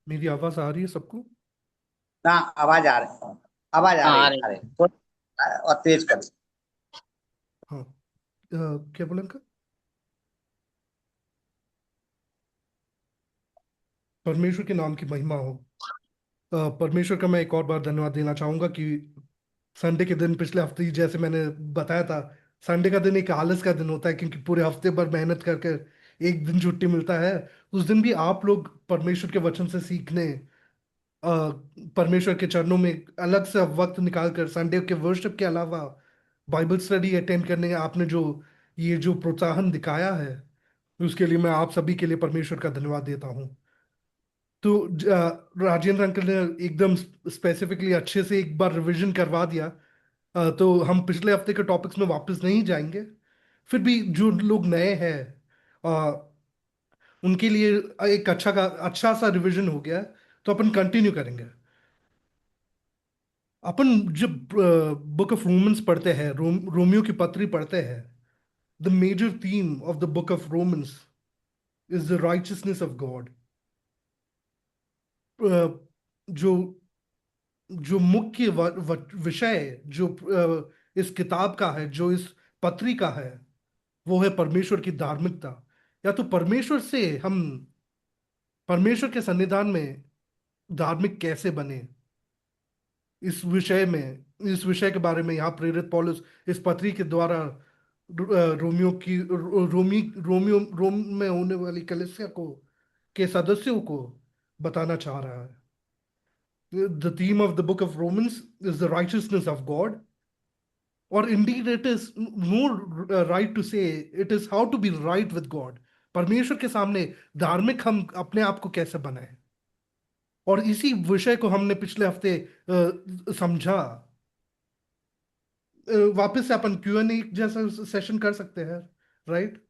मेरी आवाज आ रही है सबको? ना, आवाज आ रही है। आवाज आ हाँ। रही आ है, आ रही। रही है। और तेज कर। हाँ। क्या बोला इनका? परमेश्वर के नाम की महिमा हो। परमेश्वर का मैं एक और बार धन्यवाद देना चाहूंगा कि संडे के दिन, पिछले हफ्ते ही जैसे मैंने बताया था, संडे का दिन एक आलस का दिन होता है क्योंकि पूरे हफ्ते भर मेहनत करके एक दिन छुट्टी मिलता है। उस दिन भी आप लोग परमेश्वर के वचन से सीखने, अ, परमेश्वर के चरणों में अलग से वक्त निकाल कर संडे के वर्शिप के अलावा बाइबल स्टडी अटेंड करने का आपने जो ये जो प्रोत्साहन दिखाया है, उसके लिए मैं आप सभी के लिए परमेश्वर का धन्यवाद देता हूँ। तो राजेंद्र अंकल ने एकदम स्पेसिफिकली अच्छे से एक बार रिवीजन करवा दिया। तो हम पिछले हफ्ते के टॉपिक्स में वापस नहीं जाएंगे। फिर भी जो लोग नए हैं, अ, उनके लिए एक अच्छा सा रिवीजन हो गया है। तो अपन कंटिन्यू करेंगे। अपन जब बुक ऑफ रोमन्स पढ़ते हैं, रोमियो की पत्री पढ़ते हैं, the major theme of the book of Romans is the righteousness of God. जो जो मुख्य विषय जो इस किताब का है, जो इस पत्री का है, वो है परमेश्वर की धार्मिकता। या तो हम परमेश्वर के सन्निधान में धार्मिक कैसे बने, इस विषय के बारे में यहाँ प्रेरित पौलुस इस पत्री के द्वारा रोमियो की रोम में होने वाली कलीसिया को के सदस्यों को बताना चाह रहा है। The theme of the book of Romans is the righteousness of God. और indeed it is more right to say it is how to be right with God. परमेश्वर के सामने धार्मिक हम अपने आप को कैसे बनाए। और इसी विषय को हमने पिछले हफ्ते समझा। वापस से अपन क्यू एन ए जैसा सेशन कर सकते हैं, राइट?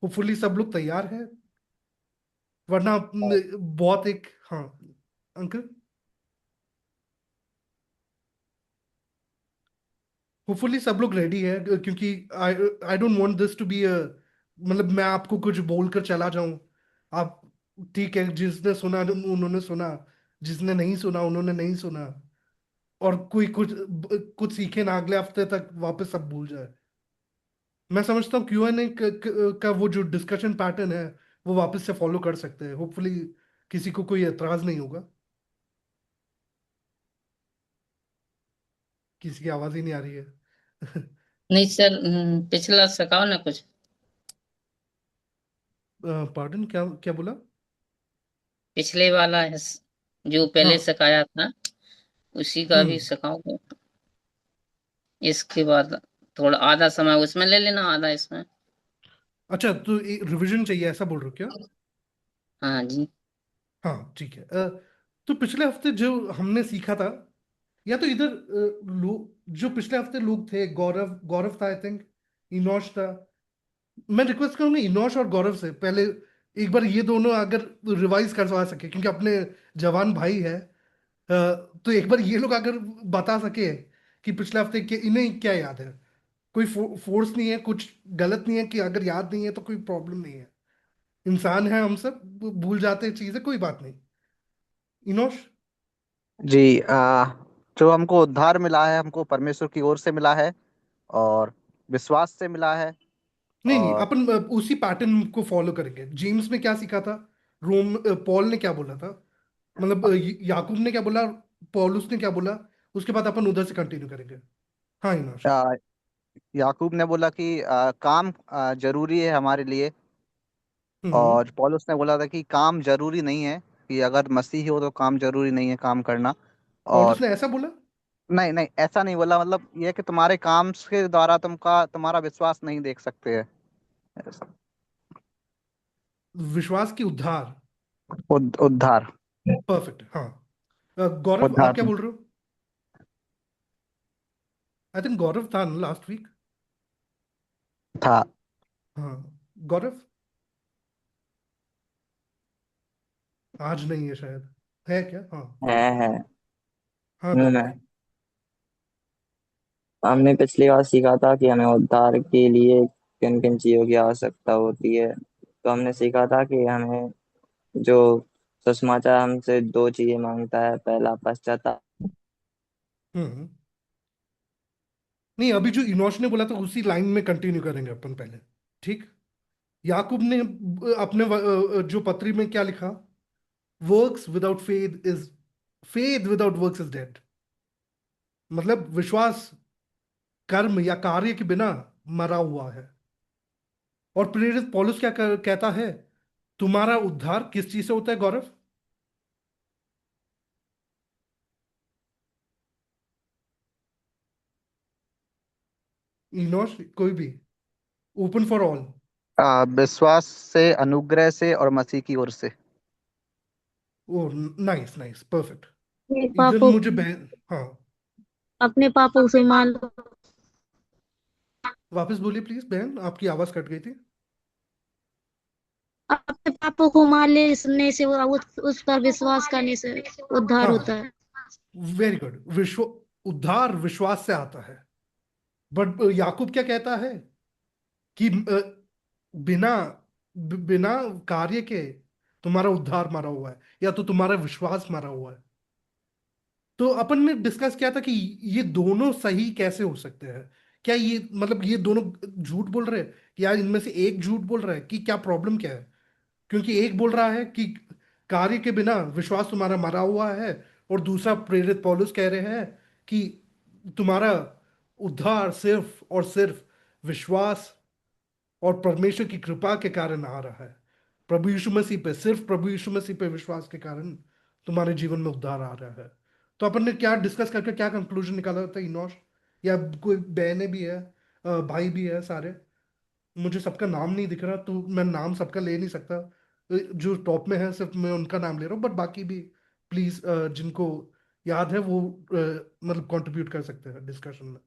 होपफुली सब लोग तैयार हैं, वरना बहुत एक, हाँ अंकल, होपफुली सब लोग रेडी है क्योंकि I I don't want this to be a, मतलब मैं आपको कुछ बोलकर चला जाऊं। आप, ठीक है, जिसने सुना उन्होंने सुना, जिसने नहीं सुना उन्होंने नहीं सुना, और कोई कुछ कुछ सीखे ना, अगले हफ्ते तक वापस सब भूल जाए। मैं समझता हूँ क्यू एन ए का वो जो डिस्कशन पैटर्न है, वो वापस से फॉलो कर सकते हैं। होपफुली किसी को कोई एतराज नहीं होगा। किसी की आवाज ही नहीं आ रही है। नहीं सर, पिछला सकाओ ना कुछ। पार्डन, क्या क्या बोला? पिछले वाला है जो पहले हाँ। सकाया था, उसी का भी हम्म। सकाओ। इसके बाद थोड़ा आधा समय उसमें ले लेना, आधा इसमें। अच्छा, तो रिवीजन चाहिए ऐसा बोल रहे हो क्या? हाँ जी। हाँ ठीक है। तो पिछले हफ्ते जो हमने सीखा था, या तो इधर लोग जो पिछले हफ्ते लोग थे, गौरव गौरव था आई थिंक, इनोश था। मैं रिक्वेस्ट करूंगा इनोश और गौरव से पहले एक बार ये दोनों अगर रिवाइज करवा सके, क्योंकि अपने जवान भाई है। तो एक बार ये लोग अगर बता सके कि पिछले हफ्ते के इन्हें क्या याद है। कोई फोर्स नहीं है, कुछ गलत नहीं है कि अगर याद नहीं है तो कोई प्रॉब्लम नहीं है। इंसान है हम सब, भूल जाते हैं चीजें, कोई बात नहीं। इनोश। जी। जो हमको उद्धार मिला है, हमको परमेश्वर की ओर से मिला है और विश्वास से मिला है। नहीं नहीं, और अपन उसी पैटर्न को फॉलो करेंगे। जेम्स में क्या सीखा था, पॉल ने क्या बोला था, मतलब याकूब ने क्या बोला, पौलुस ने क्या बोला, उसके बाद अपन उधर से कंटिन्यू करेंगे। हाँ इनोश। आ, याकूब ने बोला कि काम जरूरी है हमारे लिए। हम्म। और पौलुस ने बोला था कि काम जरूरी नहीं है, कि अगर मसीही हो तो काम जरूरी नहीं है काम करना। पौलुस और ने ऐसा बोला? नहीं नहीं, ऐसा नहीं बोला। मतलब ये है कि तुम्हारे काम के द्वारा तुम्हारा विश्वास नहीं देख सकते हैं। ऐसा। विश्वास की उद्धार। उद्धार। परफेक्ट, हाँ। गौरव, आप उद्धार क्या बोल रहे हो? आई थिंक गौरव था ना लास्ट वीक। था। हाँ। गौरव आज नहीं है शायद, है क्या? हाँ। है। हाँ मैं गौरव। हमने पिछली बार सीखा था कि हमें उद्धार के लिए किन किन चीजों की आवश्यकता होती है। तो हमने सीखा था कि हमें जो सुसमाचार हमसे दो चीजें मांगता है। पहला पश्चाताप। हम्म। नहीं, अभी जो इनोश ने बोला था उसी लाइन में कंटिन्यू करेंगे अपन पहले। ठीक। याकूब ने अपने जो पत्री में क्या लिखा? Works without faith without works is dead. मतलब विश्वास कर्म या कार्य के बिना मरा हुआ है। और प्रेरित पौलुस क्या कहता है? तुम्हारा उद्धार किस चीज से होता है, गौरव? इनोश, कोई भी, ओपन फॉर ऑल। विश्वास से, अनुग्रह से और मसीह की ओर से। ओ, नाइस नाइस, परफेक्ट। अपने इधर पापों मुझे बहन, हाँ, अपने पापों से मान लो। वापस बोलिए प्लीज बहन, आपकी आवाज कट गई थी। अपने पापों को मान लेने से उस पर विश्वास करने से उद्धार होता हाँ, है। Very good. उद्धार विश्वास से आता है। बट याकूब क्या कहता है कि बिना बिना कार्य के तुम्हारा उद्धार मरा हुआ है, या तो तुम्हारा विश्वास मरा हुआ है। तो अपन ने डिस्कस किया था कि ये दोनों सही कैसे हो सकते हैं। क्या ये मतलब ये दोनों झूठ बोल रहे हैं, या इनमें से एक झूठ बोल रहा है, कि क्या प्रॉब्लम क्या है? क्योंकि एक बोल रहा है कि कार्य के बिना विश्वास तुम्हारा मरा हुआ है, और दूसरा प्रेरित पौलुस कह रहे हैं कि तुम्हारा उद्धार सिर्फ और सिर्फ विश्वास और परमेश्वर की कृपा के कारण आ रहा है। प्रभु यीशु मसीह पे, सिर्फ प्रभु यीशु मसीह पे विश्वास के कारण तुम्हारे जीवन में उद्धार आ रहा है। तो अपन ने क्या डिस्कस करके क्या कंक्लूजन निकाला था, इनोश? या कोई बहनें भी है, भाई भी है सारे? मुझे सबका नाम नहीं दिख रहा, तो मैं नाम सबका ले नहीं सकता। जो टॉप में है सिर्फ मैं उनका नाम ले रहा हूँ, बट बाकी भी प्लीज, जिनको याद है वो मतलब कंट्रीब्यूट कर सकते हैं डिस्कशन में।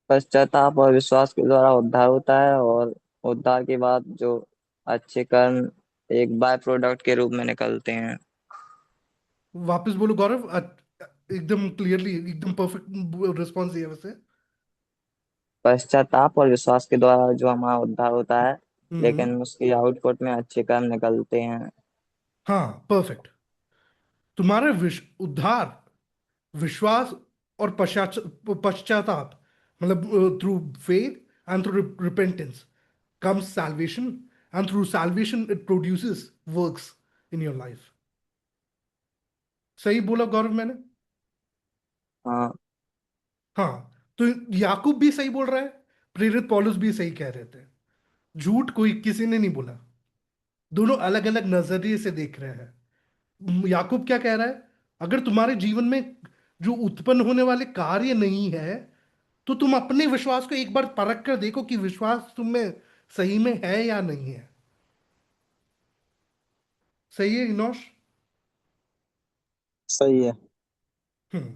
पश्चाताप और विश्वास के द्वारा उद्धार होता है, और उद्धार के बाद जो अच्छे कर्म एक बाय प्रोडक्ट के रूप में निकलते हैं। वापस बोलो गौरव, एकदम क्लियरली, एकदम परफेक्ट रिस्पॉन्स दिया वैसे। पश्चाताप और विश्वास के द्वारा जो हमारा उद्धार होता है, हम्म। लेकिन उसके आउटपुट में अच्छे कर्म निकलते हैं। हाँ, परफेक्ट। तुम्हारा उद्धार विश्वास और पश्चाताप, मतलब through faith and through repentance comes salvation, and through salvation it produces works in your life. सही बोला गौरव मैंने? हाँ। हाँ। तो याकूब भी सही बोल रहा है, प्रेरित पौलुस भी सही कह रहे थे। झूठ कोई किसी ने नहीं बोला। दोनों अलग अलग नजरिए से देख रहे हैं। याकूब क्या कह रहा है? अगर तुम्हारे जीवन में जो उत्पन्न होने वाले कार्य नहीं है, तो तुम अपने विश्वास को एक बार परख कर देखो कि विश्वास तुम में सही में है या नहीं है। सही है इनोश? सही है। हम्म।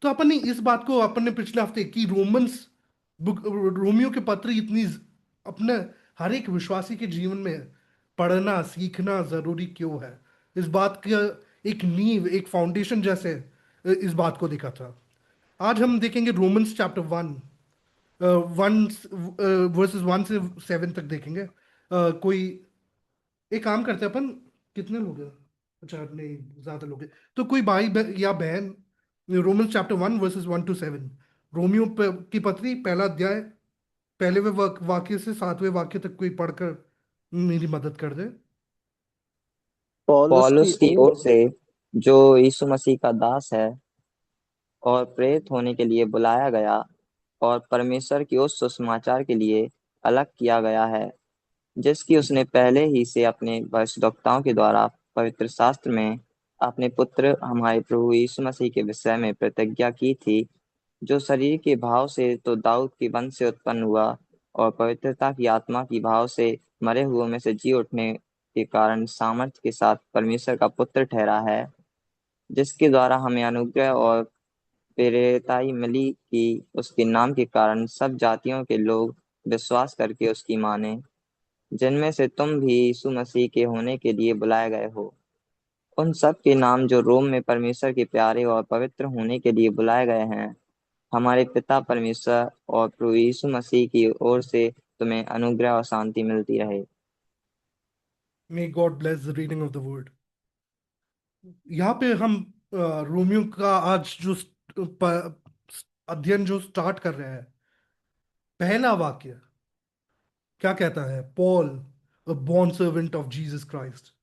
तो अपन ने इस बात को, अपन ने पिछले हफ्ते की रोमन्स बुक, रोमियो के पत्र इतनी अपने हर एक विश्वासी के जीवन में पढ़ना सीखना जरूरी क्यों है, इस बात का एक नींव, एक फाउंडेशन जैसे इस बात को देखा था। आज हम देखेंगे रोमन्स चैप्टर 1 वर्सेस 1 से 7 तक देखेंगे। कोई एक काम करते हैं अपन, कितने लोग हैं? अच्छा नहीं, ज्यादा लोग हैं। तो कोई भाई या बहन रोमन्स चैप्टर 1 वर्सेस 1 to 7, की पत्री पहला अध्याय, पहले वे वाक्य से 7वें वाक्य तक कोई पढ़कर मेरी मदद कर दे। पौलुस की पौलुस की ओर। ओर से, जो यीशु मसीह का दास है और प्रेरित होने के लिए बुलाया गया और परमेश्वर की उस सुसमाचार के लिए अलग किया गया है, जिसकी उसने पहले ही से अपने भविष्यद्वक्ताओं के द्वारा पवित्र शास्त्र में अपने पुत्र हमारे प्रभु यीशु मसीह के विषय में प्रतिज्ञा की थी, जो शरीर के भाव से तो दाऊद के वंश से उत्पन्न हुआ, और पवित्रता की आत्मा की भाव से मरे हुओं में से जी उठने के कारण सामर्थ्य के साथ परमेश्वर का पुत्र ठहरा है, जिसके द्वारा हमें अनुग्रह और प्रेरिताई मिली कि उसके नाम के कारण सब जातियों के लोग विश्वास करके उसकी माने, जिनमें से तुम भी यीशु मसीह के होने के लिए बुलाए गए हो। उन सब के नाम जो रोम में परमेश्वर के प्यारे और पवित्र होने के लिए बुलाए गए हैं, हमारे पिता परमेश्वर और प्रभु यीशु मसीह की ओर से तुम्हें अनुग्रह और शांति मिलती रहे। May God bless the reading of the word. यहाँ पे हम रोमियो का आज जो अध्ययन जो स्टार्ट कर रहे हैं, पहला वाक्य क्या कहता है? Paul, a bond servant of Jesus Christ.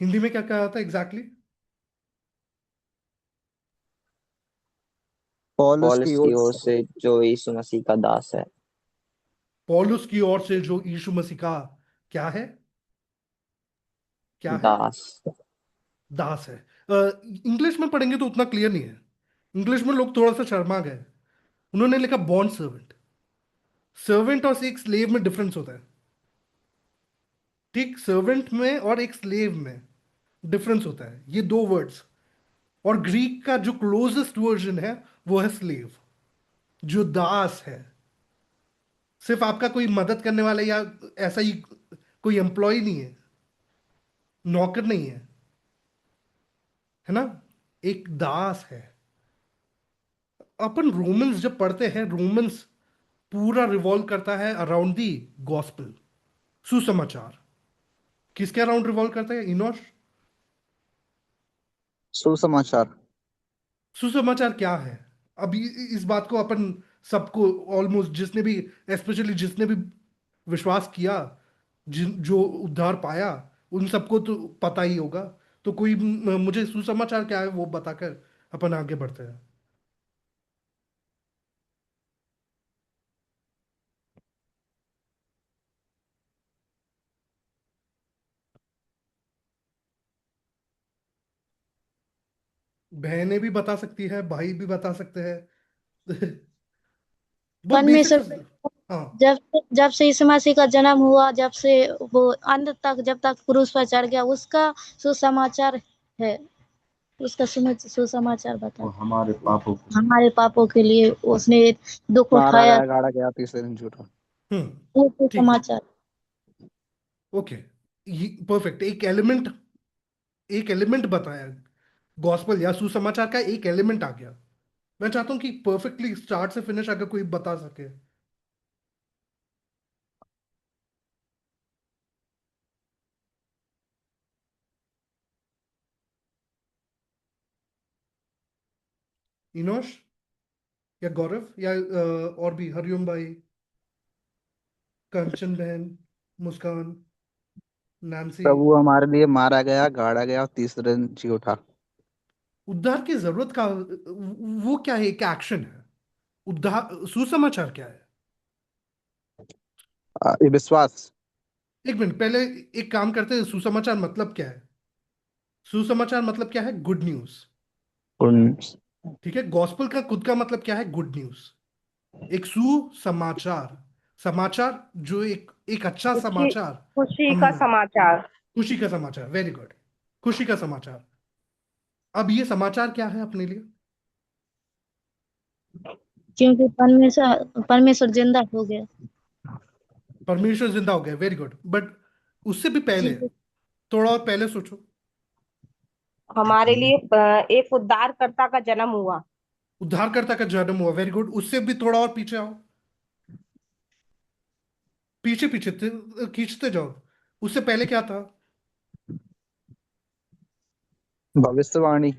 Hindi में क्या कहा था एग्जैक्टली? पौलुस की पौलुस ओर की ओर से जो यीशु मसीह का दास है। पौलुस की ओर से जो यीशु मसीह का क्या है? क्या है? दास। दास है। इंग्लिश में पढ़ेंगे तो उतना क्लियर नहीं है। इंग्लिश में लोग थोड़ा सा शर्मा गए, उन्होंने लिखा बॉन्ड सर्वेंट। सर्वेंट और एक स्लेव में डिफरेंस होता है, ठीक? सर्वेंट में और एक स्लेव में डिफरेंस होता है, ये दो वर्ड्स। और ग्रीक का जो क्लोजेस्ट वर्जन है वो है स्लेव, जो दास है। सिर्फ आपका कोई मदद करने वाला या ऐसा ही कोई एम्प्लॉय नहीं है, नौकर नहीं है, है ना? एक दास है। अपन रोमन्स जब पढ़ते हैं, रोमन्स पूरा रिवॉल्व करता है अराउंड दी गॉस्पेल, सुसमाचार। किसके अराउंड रिवॉल्व करता है इनोश? सुसमाचार। सुसमाचार क्या है? अब इस बात को अपन सबको, ऑलमोस्ट जिसने भी, स्पेशली जिसने भी विश्वास किया, जिन जो उद्धार पाया, उन सबको तो पता ही होगा। तो कोई मुझे सुसमाचार क्या है वो बताकर अपन आगे बढ़ते हैं। बहनें भी बता सकती है, भाई भी बता सकते हैं। बहुत बेसिक परमेश्वर सा। हाँ। जब जब से यीशु मसीह का जन्म हुआ, जब से वो अंत तक, जब तक क्रूस पर चढ़ गया, उसका सुसमाचार है। उसका सुसमाचार बता, हमारे पापों के लिए उसने दुख मारा उठाया। गया, गाड़ा गया, तीसरे दिन जी उठा। वो ठीक है। सुसमाचार। Okay, perfect. एक एलिमेंट बताया, गॉस्पल या सुसमाचार का एक एलिमेंट आ गया। मैं चाहता हूं कि परफेक्टली स्टार्ट से फिनिश अगर कोई बता सके। इनोश या गौरव या और भी, हरिओम भाई, कंचन बहन, मुस्कान, नैन्सी। प्रभु हमारे लिए मारा गया, गाड़ा गया और तीसरे दिन जी उठा। उद्धार की जरूरत का वो क्या है? एक एक्शन है। उद्धार, सुसमाचार क्या है? ये विश्वास। एक मिनट पहले, एक काम करते हैं, सुसमाचार मतलब क्या है? सुसमाचार मतलब क्या है? Good news. पुण्य। ठीक है, गॉस्पल का खुद का मतलब क्या है? Good news. एक सुसमाचार, समाचार जो एक एक अच्छा खुशी समाचार। खुशी हम का समाचार। खुशी का समाचार, वेरी गुड। खुशी का समाचार। अब ये समाचार क्या है अपने लिए? क्योंकि परमेश्वर परमेश्वर जिंदा हो गया। परमेश्वर जिंदा हो गया, वेरी गुड। बट उससे भी पहले, जी। थोड़ा और पहले सोचो। हमारे लिए एक उद्धारकर्ता का जन्म हुआ। उद्धारकर्ता का जन्म हुआ, वेरी गुड। उससे भी थोड़ा और पीछे आओ, पीछे पीछे खींचते जाओ। उससे पहले क्या था? भविष्यवाणी।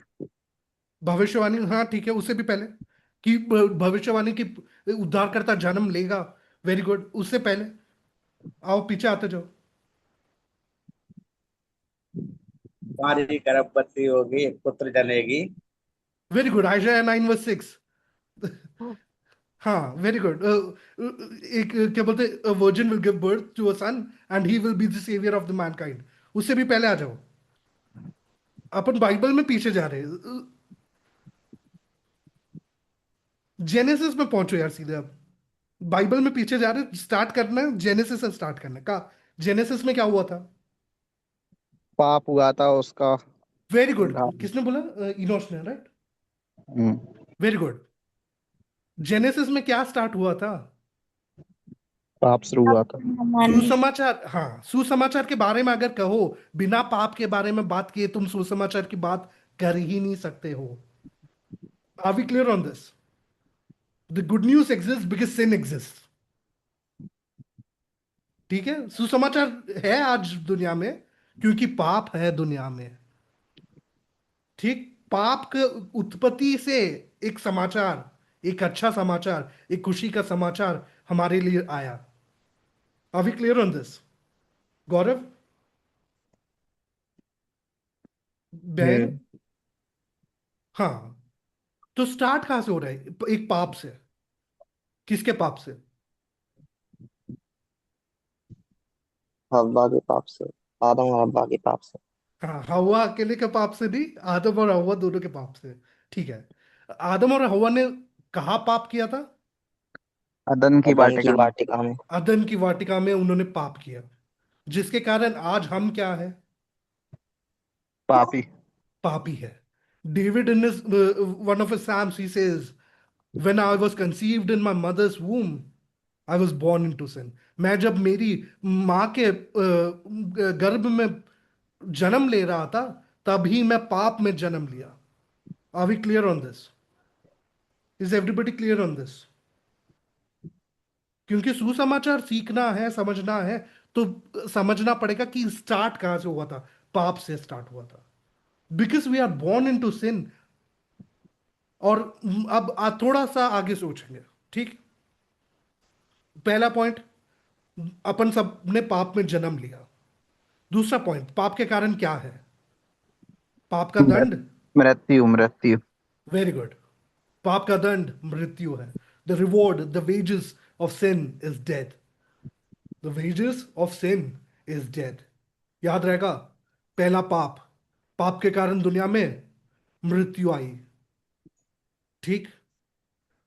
भविष्यवाणी, हाँ ठीक है। उससे भी पहले कि भविष्यवाणी की उद्धारकर्ता जन्म लेगा, वेरी गुड। उससे पहले आओ, पीछे आते जाओ। तुम्हारी गर्भवती होगी, एक पुत्र जनेगी। Very good, Ayesha 9:6। हाँ, वेरी गुड। एक क्या बोलते, virgin will give birth to a son and he will be the saviour of the mankind. उससे भी पहले आ जाओ। अपन बाइबल में पीछे जा रहे हैं, जेनेसिस में पहुंचो यार सीधे। अब बाइबल में पीछे जा रहे, स्टार्ट करना है जेनेसिस से, स्टार्ट करना है का। जेनेसिस में क्या हुआ था? पाप हुआ था उसका वेरी गुड। उद्धार। किसने बोला? इनोश ने, राइट? हम्म, वेरी गुड। जेनेसिस में क्या स्टार्ट हुआ था? पाप शुरू हुआ था। मानने से। सुसमाचार। हाँ, सुसमाचार के बारे में अगर कहो, बिना पाप के बारे में बात किए तुम सुसमाचार की बात कर ही नहीं सकते हो। Are we clear on this? The good news exist because sin exist. ठीक है, सुसमाचार है आज दुनिया में क्योंकि पाप है दुनिया में। ठीक, पाप के उत्पत्ति से एक समाचार, एक अच्छा समाचार, एक खुशी का समाचार हमारे लिए आया। Are we clear on this? Gaurav, बहन, जी हाँ। तो स्टार्ट कहां से हो रहा है? एक पाप से। किसके पाप से? हव्वा के पाप से, आदम और हव्वा के पाप से। हाँ, हवा अकेले के पाप से नहीं, आदम और हवा दोनों के पाप से। ठीक है। आदम और हवा ने कहाँ पाप किया था? अदन की अदन की वाटिका में। वाटिका में। अदन की वाटिका में उन्होंने पाप किया, जिसके कारण आज हम क्या है? पापी। पापी है। David in one of his psalms he says, when I was conceived in my mother's womb I was born into sin. मैं जब मेरी माँ के गर्भ में जन्म ले रहा था, तभी मैं पाप में जन्म लिया। Are we clear on this? Is everybody clear on this? क्योंकि सुसमाचार सीखना है, समझना है, तो समझना पड़ेगा कि स्टार्ट कहां से हुआ था। पाप से स्टार्ट हुआ था, because we are born into sin. और अब थोड़ा सा आगे सोचेंगे। ठीक, पहला पॉइंट, अपन सब ने पाप में जन्म लिया। दूसरा पॉइंट, पाप के कारण क्या है? पाप का मृत- दंड। मृत्यु मृत्यु। Very good. पाप का दंड मृत्यु है। The reward, the wages of sin is death. The wages of sin is death. याद रहेगा, पहला पाप, पाप के कारण दुनिया में मृत्यु आई। ठीक,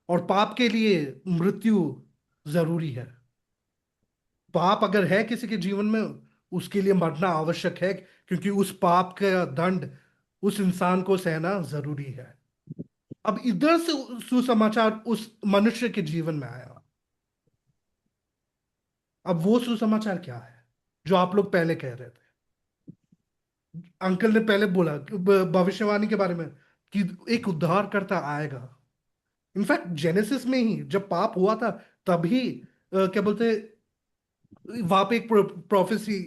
और पाप के लिए मृत्यु जरूरी है। पाप अगर है किसी के जीवन में, उसके लिए मरना आवश्यक है, क्योंकि उस पाप का दंड उस इंसान को सहना जरूरी है। अब इधर से सुसमाचार उस मनुष्य के जीवन में आया। अब वो सुसमाचार क्या है जो आप लोग पहले कह रहे थे? अंकल ने पहले बोला भविष्यवाणी के बारे में, कि एक उद्धारकर्ता आएगा। इनफैक्ट जेनेसिस में ही जब पाप हुआ था, तभी क्या बोलते, वहां पे एक प्रोफेसी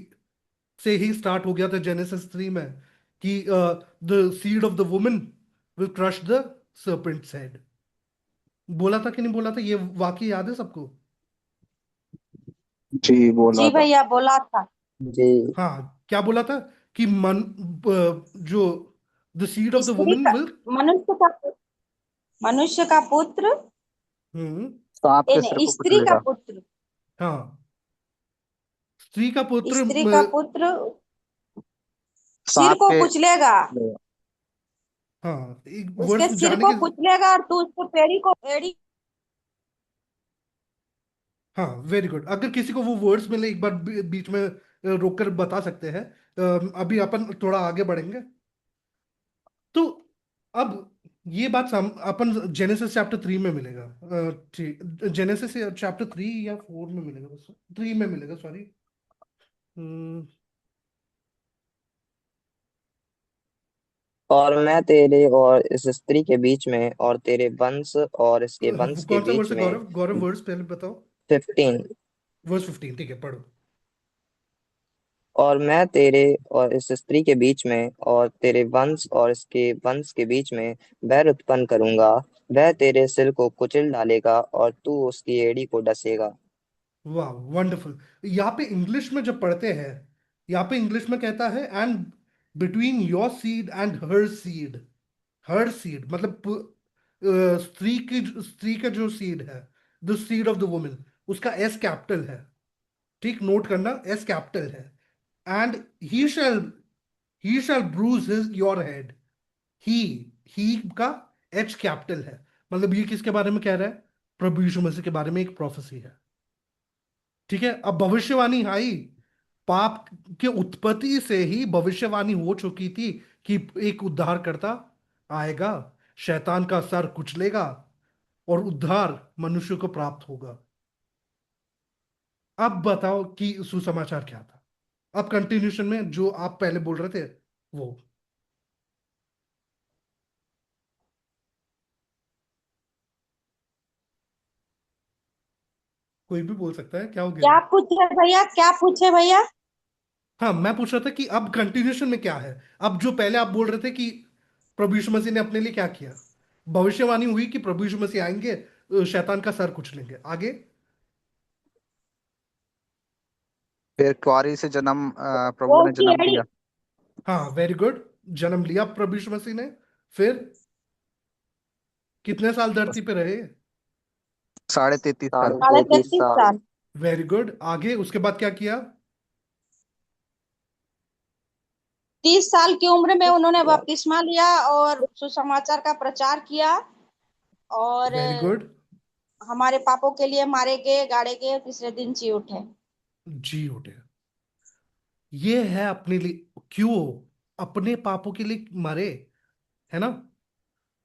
से ही स्टार्ट हो गया था जेनेसिस 3 में, कि the seed of the woman will crush the serpents head. बोला था कि नहीं बोला था? ये वाक्य याद है सबको? जी बोला जी था। भैया बोला था। जी। हाँ, क्या बोला था? कि जो द सीड ऑफ द स्त्री वुमन का, विल। मनुष्य का पुत्र, हम्म। सांप के सिर नहीं, को स्त्री का कुचलेगा। पुत्र, हाँ, स्त्री का पुत्र स्त्री का पुत्र सिर सांप को के कुचलेगा, कुचलेगा। हाँ, एक उसके वर्ड्स सिर जाने को के। कुचलेगा और तू उसको एड़ी। हाँ, वेरी गुड। अगर किसी को वो वर्ड्स मिले, एक बार बीच में रोककर बता सकते हैं। अभी अपन थोड़ा आगे बढ़ेंगे। तो अब ये बात अपन जेनेसिस चैप्टर 3 में मिलेगा। ठीक, जेनेसिस चैप्टर 3 या 4 में मिलेगा, बस 3 में मिलेगा, सॉरी। और मैं तेरे और इस स्त्री के बीच में और तेरे वंश और इसके वंश के कौन सा वर्ड्स बीच है में। गौरव? गौरव, वर्ड्स पहले बताओ। 15। वर्स 15, ठीक है, पढ़ो। और मैं तेरे और इस स्त्री के बीच में और तेरे वंश और इसके वंश के बीच में बैर उत्पन्न करूंगा। वह तेरे सिर को कुचल डालेगा और तू उसकी एड़ी को डसेगा। वाह, वंडरफुल। यहाँ पे इंग्लिश में जब पढ़ते हैं, यहाँ पे इंग्लिश में कहता है, and between your seed and her seed. हर सीड मतलब स्त्री का जो सीड है, the seed of the woman, उसका एस कैपिटल है। ठीक, नोट करना, एस कैपिटल है। And he shall he shall bruise his your head. He he का एच कैपिटल है। मतलब ये किसके बारे में कह रहा है? प्रभु यीशु मसीह के बारे में एक प्रोफेसी है। ठीक है, अब भविष्यवाणी आई। पाप के उत्पत्ति से ही भविष्यवाणी हो चुकी थी कि एक उद्धारकर्ता आएगा, शैतान का सर कुचलेगा, और उद्धार मनुष्य को प्राप्त होगा। अब बताओ कि सुसमाचार क्या था? अब कंटिन्यूशन में जो आप पहले बोल रहे थे, वो। कोई भी बोल सकता है, क्या हो गया? क्या पूछे भैया, क्या पूछे भैया? हाँ, मैं पूछ रहा था कि अब कंटिन्यूशन में क्या है। अब जो पहले आप बोल रहे थे कि प्रभु यीशु मसीह ने अपने लिए क्या किया? भविष्यवाणी हुई कि प्रभु यीशु मसीह आएंगे, शैतान का सर कुचलेंगे। आगे फिर कुआरी से जन्म प्रभु वो ने की जन्म एड़ी। लिया। हाँ, वेरी गुड, जन्म लिया प्रभु यीशु मसीह ने। फिर कितने साल धरती पे रहे? 33.5 साल। साढ़े 33 33 साल। साल। Very good. आगे उसके बाद क्या किया? 30 साल की उम्र में उन्होंने बपतिस्मा लिया और सुसमाचार का प्रचार किया और वेरी गुड। हमारे पापों के लिए मारे गए, गाड़े गए, तीसरे दिन जी उठे। जी उठे। ये है अपने लिए, क्यों? अपने पापों के लिए मरे, है ना?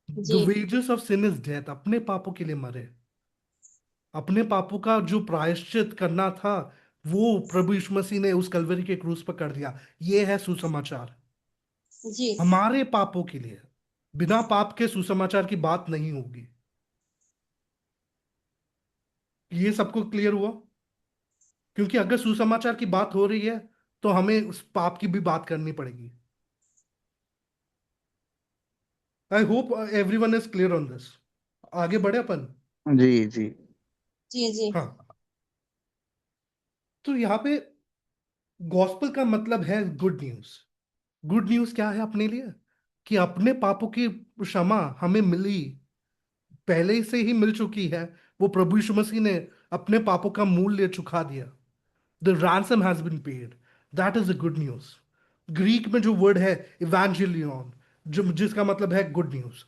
द जी wages of sin is death. अपने पापों के लिए मरे। अपने पापों का जो प्रायश्चित करना था, वो प्रभु यीशु मसीह ने उस कलवरी के क्रूस पर कर दिया। ये है सुसमाचार जी हमारे पापों के लिए। बिना पाप के सुसमाचार की बात नहीं होगी। ये सबको क्लियर हुआ? क्योंकि अगर सुसमाचार की बात हो रही है तो हमें उस पाप की भी बात करनी पड़ेगी। I hope everyone is clear on this. आगे बढ़े अपन। जी जी। जी जी हाँ, तो यहाँ पे गॉस्पल का मतलब है गुड न्यूज। गुड न्यूज क्या है अपने लिए? कि अपने पापों की क्षमा हमें मिली, पहले से ही मिल चुकी है। वो प्रभु यीशु मसीह ने अपने पापों का मूल्य चुका दिया। The ransom has been paid. That is the good news. Greek में जो वर्ड है इवेंजेलियन, जो जिसका मतलब है गुड न्यूज।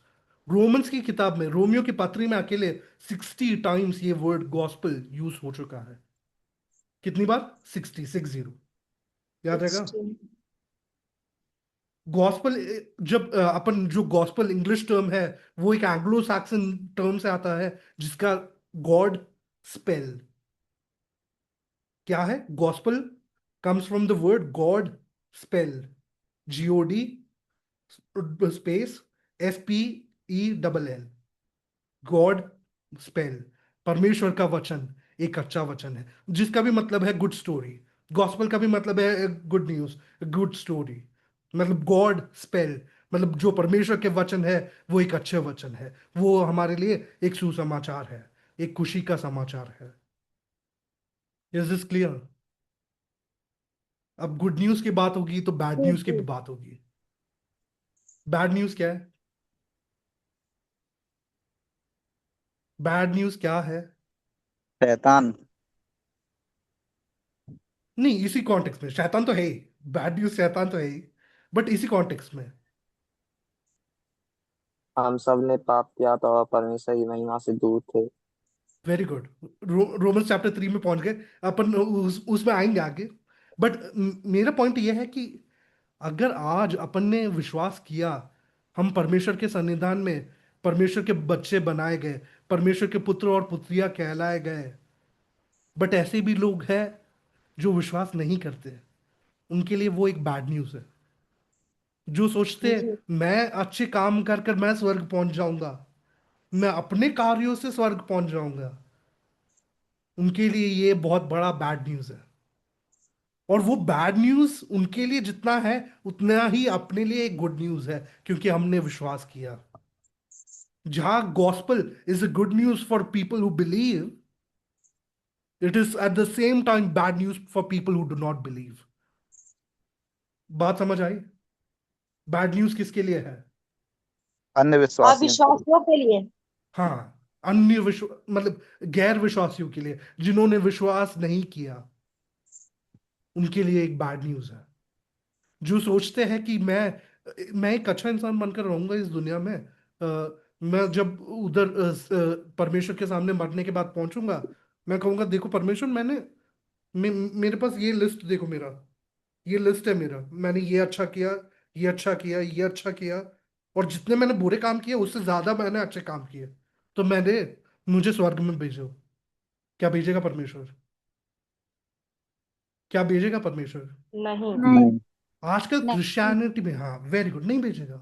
रोमन्स की किताब में, रोमियो की पत्री में अकेले 60 टाइम्स ये वर्ड गॉस्पल यूज हो चुका है। कितनी बार? 60। याद रहेगा? 16। गॉस्पल, जब अपन जो गॉस्पल इंग्लिश टर्म है, वो एक एंग्लो सैक्सन टर्म से आता है जिसका गॉड स्पेल क्या है? Gospel comes from the word God spell, GOD space SPELL। God spell, परमेश्वर का वचन, एक अच्छा वचन है जिसका भी मतलब है गुड स्टोरी। गॉस्पल का भी मतलब है गुड न्यूज, गुड स्टोरी। मतलब गॉड स्पेल, मतलब जो परमेश्वर के वचन है वो एक अच्छे वचन है। वो हमारे लिए एक सुसमाचार है, एक खुशी का समाचार है। Is this clear? अब गुड न्यूज की बात होगी तो बैड जी न्यूज की जी। भी बात होगी। बैड न्यूज क्या है? बैड न्यूज क्या है? शैतान। नहीं, इसी कॉन्टेक्स्ट में शैतान तो है ही। बैड न्यूज शैतान तो है ही, बट इसी कॉन्टेक्स्ट में। हम सब ने पाप किया था और परमेश्वर की महिमा से दूर थे। Very good. रोमन्स चैप्टर 3 में पहुंच गए अपन, उसमें आएंगे आगे। बट मेरा पॉइंट यह है कि अगर आज अपन ने विश्वास किया, हम परमेश्वर के सन्निधान में परमेश्वर के बच्चे बनाए गए, परमेश्वर के पुत्र और पुत्रियां कहलाए गए, बट ऐसे भी लोग हैं जो विश्वास नहीं करते, उनके लिए वो एक बैड न्यूज है। जो सोचते जी मैं अच्छे काम कर कर मैं स्वर्ग पहुंच जाऊंगा, मैं अपने कार्यों से स्वर्ग पहुंच जाऊंगा, उनके लिए ये बहुत बड़ा बैड न्यूज है। और वो बैड न्यूज उनके लिए जितना है उतना ही अपने लिए एक गुड न्यूज है, क्योंकि हमने विश्वास किया। जहां gospel is a good news for people who believe, it is at the same time bad news for people who do not believe. बात समझ आई? बैड न्यूज किसके लिए है? अन्य विश्वासियों के लिए। अविश्वासियों के लिए। हाँ, अन्य विश्व मतलब गैर विश्वासियों के लिए, जिन्होंने विश्वास नहीं किया, उनके लिए एक बैड न्यूज है। जो सोचते हैं कि मैं एक अच्छा इंसान बनकर रहूंगा इस दुनिया में, मैं जब उधर परमेश्वर के सामने मरने के बाद पहुंचूंगा, मैं कहूंगा देखो परमेश्वर, मेरे पास ये लिस्ट देखो, मेरा ये लिस्ट है, मेरा मैंने ये अच्छा किया, ये अच्छा किया, ये अच्छा किया, और जितने मैंने बुरे काम किए उससे ज्यादा मैंने अच्छे काम किए, तो मुझे स्वर्ग में भेजो। क्या भेजेगा परमेश्वर? क्या भेजेगा परमेश्वर? नहीं। नहीं नहीं। आजकल नहीं। क्रिश्चियनिटी में, हाँ वेरी गुड, नहीं भेजेगा।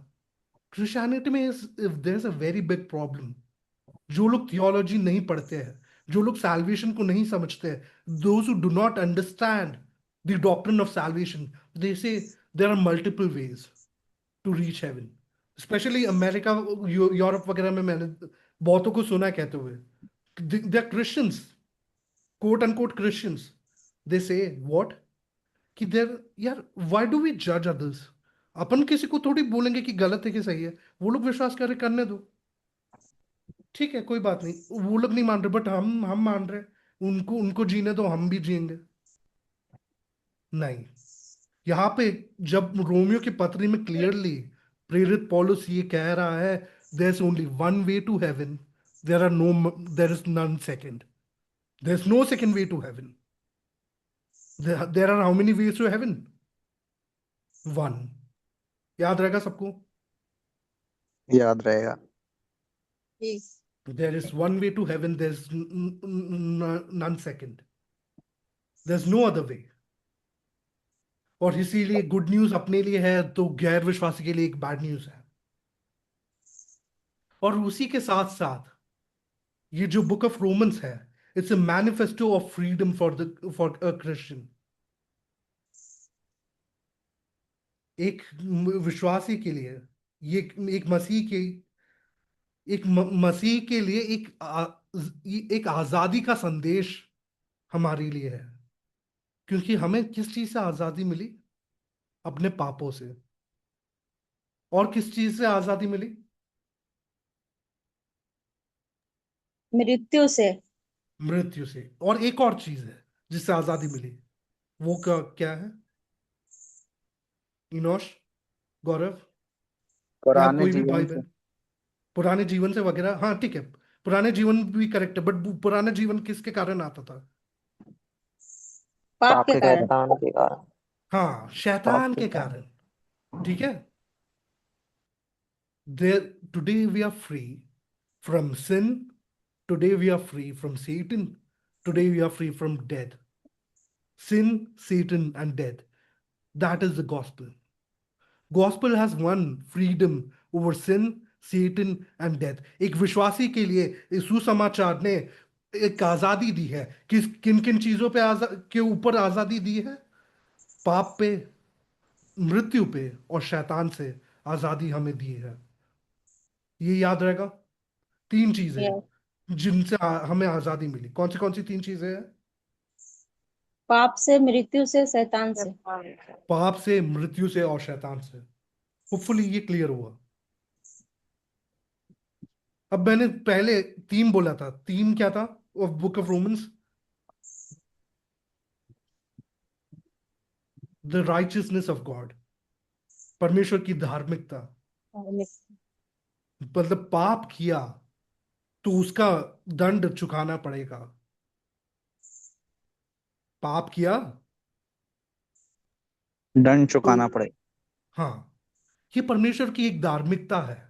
क्रिश्चियनिटी में there is a very big problem. जो लोग थियोलॉजी नहीं पढ़ते हैं, जो लोग सैल्वेशन को नहीं समझते हैं, those who do not understand the doctrine of salvation, they say there are multiple ways to reach heaven. Specially America, Europe वगैरह में मैंने बहुतों को सुना है कहते हुए, they are Christians, quote unquote Christians, they say what, कि देर, यार व्हाई डू वी जज अदर्स? अपन किसी को थोड़ी बोलेंगे कि गलत है कि सही है, वो लोग विश्वास करे, करने दो, ठीक है, कोई बात नहीं, वो लोग नहीं मान रहे बट हम मान रहे हैं, उनको उनको जीने दो, हम भी जिएंगे। नहीं, यहाँ पे जब रोमियो की पत्री में क्लियरली प्रेरित पौलुस ये कह रहा है, there is only one way to heaven, there are no, there is none second, there is no second way to heaven, there are how many ways to heaven? One. याद रहेगा सबको? याद रहेगा। There is one way to heaven, there's none second, there's no other way। और इसीलिए good news अपने लिए है तो गैर विश्वासी के लिए एक बैड न्यूज है। और उसी के साथ साथ ये जो बुक ऑफ रोमन्स है, it's a manifesto of freedom for a Christian. एक विश्वासी के लिए, ये एक मसीह के, मसीह के लिए एक आजादी का संदेश हमारे लिए है। क्योंकि हमें किस चीज से आजादी मिली? अपने पापों से। और किस चीज से आजादी मिली? मृत्यु से। मृत्यु से। और एक और चीज है जिससे आजादी मिली, वो क्या है? इनोश, गौरव, या पुराने कोई भी भाई जीवन से। बहन? पुराने जीवन से वगैरह, हाँ ठीक है, पुराने जीवन भी करेक्ट है, बट पुराना जीवन किसके कारण आता था? पाप पाप के के कारण। कारण। शैतान के कारण। हाँ, पाप शैतान के के कारण। कारण। ठीक है। There today we are free from sin, today we are free from Satan, today we are free from death. Sin, Satan and death, that is the gospel। Gospel has won freedom over sin, Satan and death। एक विश्वासी के लिए इस सुसमाचार ने एक आजादी दी है। किन किन चीजों पे के ऊपर आजादी दी है? पाप पे, मृत्यु पे और शैतान से आजादी हमें दी है। ये याद रहेगा। तीन चीजें यस। जिनसे हमें आजादी मिली। कौन सी तीन चीजें हैं? पाप से, मृत्यु से, शैतान से। पाप से, मृत्यु से और शैतान से। होपफुली ये क्लियर हुआ। अब मैंने पहले थीम बोला था, थीम क्या था of book of Romans? The righteousness of God, परमेश्वर की धार्मिकता। मतलब पाप किया तो उसका दंड चुकाना पड़ेगा। पाप किया दंड तो, चुकाना पड़े। हाँ, ये परमेश्वर की एक धार्मिकता है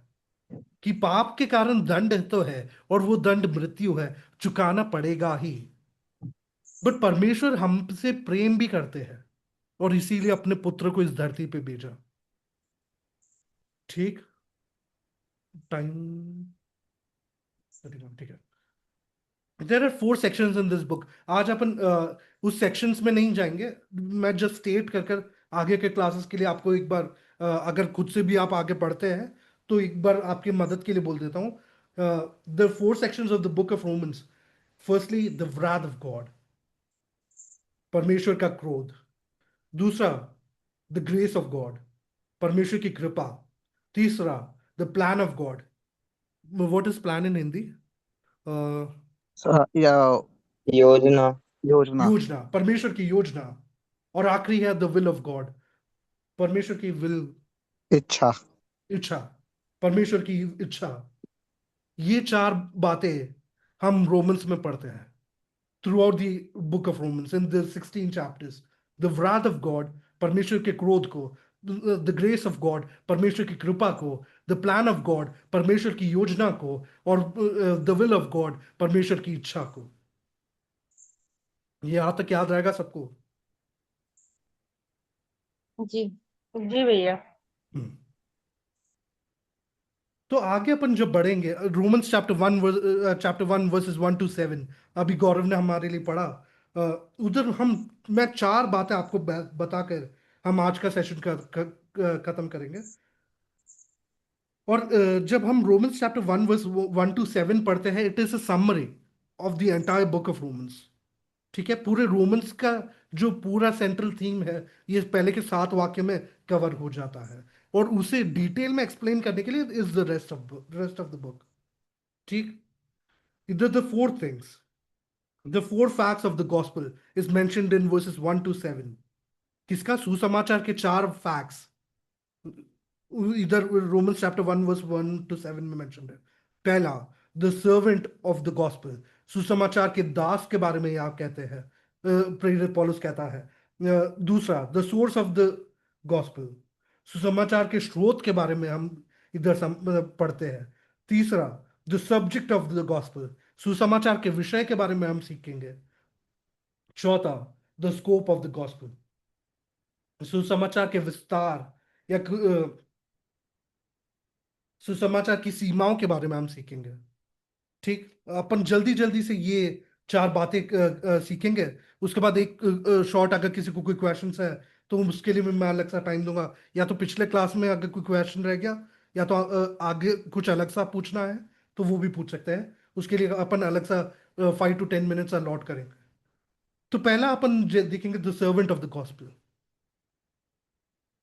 कि पाप के कारण दंड तो है और वो दंड मृत्यु है, चुकाना पड़ेगा ही। बट परमेश्वर हमसे प्रेम भी करते हैं और इसीलिए अपने पुत्र को इस धरती पे भेजा। ठीक, टाइम, ठीक है। There are 4 sections in this book. आज अपन उस सेक्शंस में नहीं जाएंगे, मैं जस्ट स्टेट कर कर आगे के क्लासेस के लिए आपको एक बार, अगर खुद से भी आप आगे पढ़ते हैं तो एक बार आपकी मदद के लिए बोल देता हूँ। The 4 sections of the book of Romans. Firstly the wrath of God, परमेश्वर का क्रोध। दूसरा, द ग्रेस ऑफ गॉड, परमेश्वर की कृपा। तीसरा, the plan of God. What is plan in Hindi? या योजना। योजना। योजना, परमेश्वर की योजना। और आखिरी है द विल ऑफ गॉड, परमेश्वर की विल, इच्छा। इच्छा, परमेश्वर की इच्छा। ये 4 बातें हम रोमन्स में पढ़ते हैं through out the book of Romans in the 16 chapters. The wrath of God, परमेश्वर के क्रोध को। द ग्रेस ऑफ गॉड, परमेश्वर की कृपा को। द प्लान ऑफ गॉड, परमेश्वर की योजना को। और द विल ऑफ गॉड, परमेश्वर की इच्छा को। ये यहां तक याद रहेगा सबको? जी जी भैया। हम्म। तो आगे अपन जब बढ़ेंगे, रोमन्स चैप्टर 1 वर्सेस 1 to 7 अभी गौरव ने हमारे लिए पढ़ा। उधर मैं 4 बातें आपको बताकर हम आज का सेशन खत्म करेंगे। और जब हम रोमन्स चैप्टर 1 वर्स 1 to 7 पढ़ते हैं, it is a summary of the entire book of Romans. ठीक है, पूरे रोमन्स का जो पूरा सेंट्रल थीम है, ये पहले के 7 वाक्य में कवर हो जाता है, और उसे डिटेल में एक्सप्लेन करने के लिए is the rest of the book. ठीक, इधर the four things, the four facts of the gospel is mentioned in versus 1 to 7। किसका? सुसमाचार के 4 फैक्ट्स इधर रोमन्स चैप्टर 1 वर्स 1 to 7 में मेंशन्ड है। पहला, the servant of the gospel, सुसमाचार के दास के बारे में यहाँ कहते हैं, प्रेरित पौलुस कहता है। दूसरा, the source of the gospel, सुसमाचार के स्रोत के बारे में हम इधर पढ़ते हैं। तीसरा, the subject of the gospel, सुसमाचार के विषय के बारे में हम सीखेंगे। चौथा, the scope of the gospel, सुसमाचार के विस्तार या सुसमाचार की सीमाओं के बारे में हम सीखेंगे। ठीक, अपन जल्दी जल्दी से ये 4 बातें सीखेंगे। उसके बाद एक शॉर्ट, अगर किसी को कोई क्वेश्चन है तो उसके लिए मैं अलग सा टाइम दूंगा, या तो पिछले क्लास में अगर कोई क्वेश्चन रह गया, या तो आगे कुछ अलग सा पूछना है तो वो भी पूछ सकते हैं। उसके लिए अपन अलग सा 5 to 10 मिनट्स अलॉट करेंगे। तो पहला अपन देखेंगे the servant of the gospel.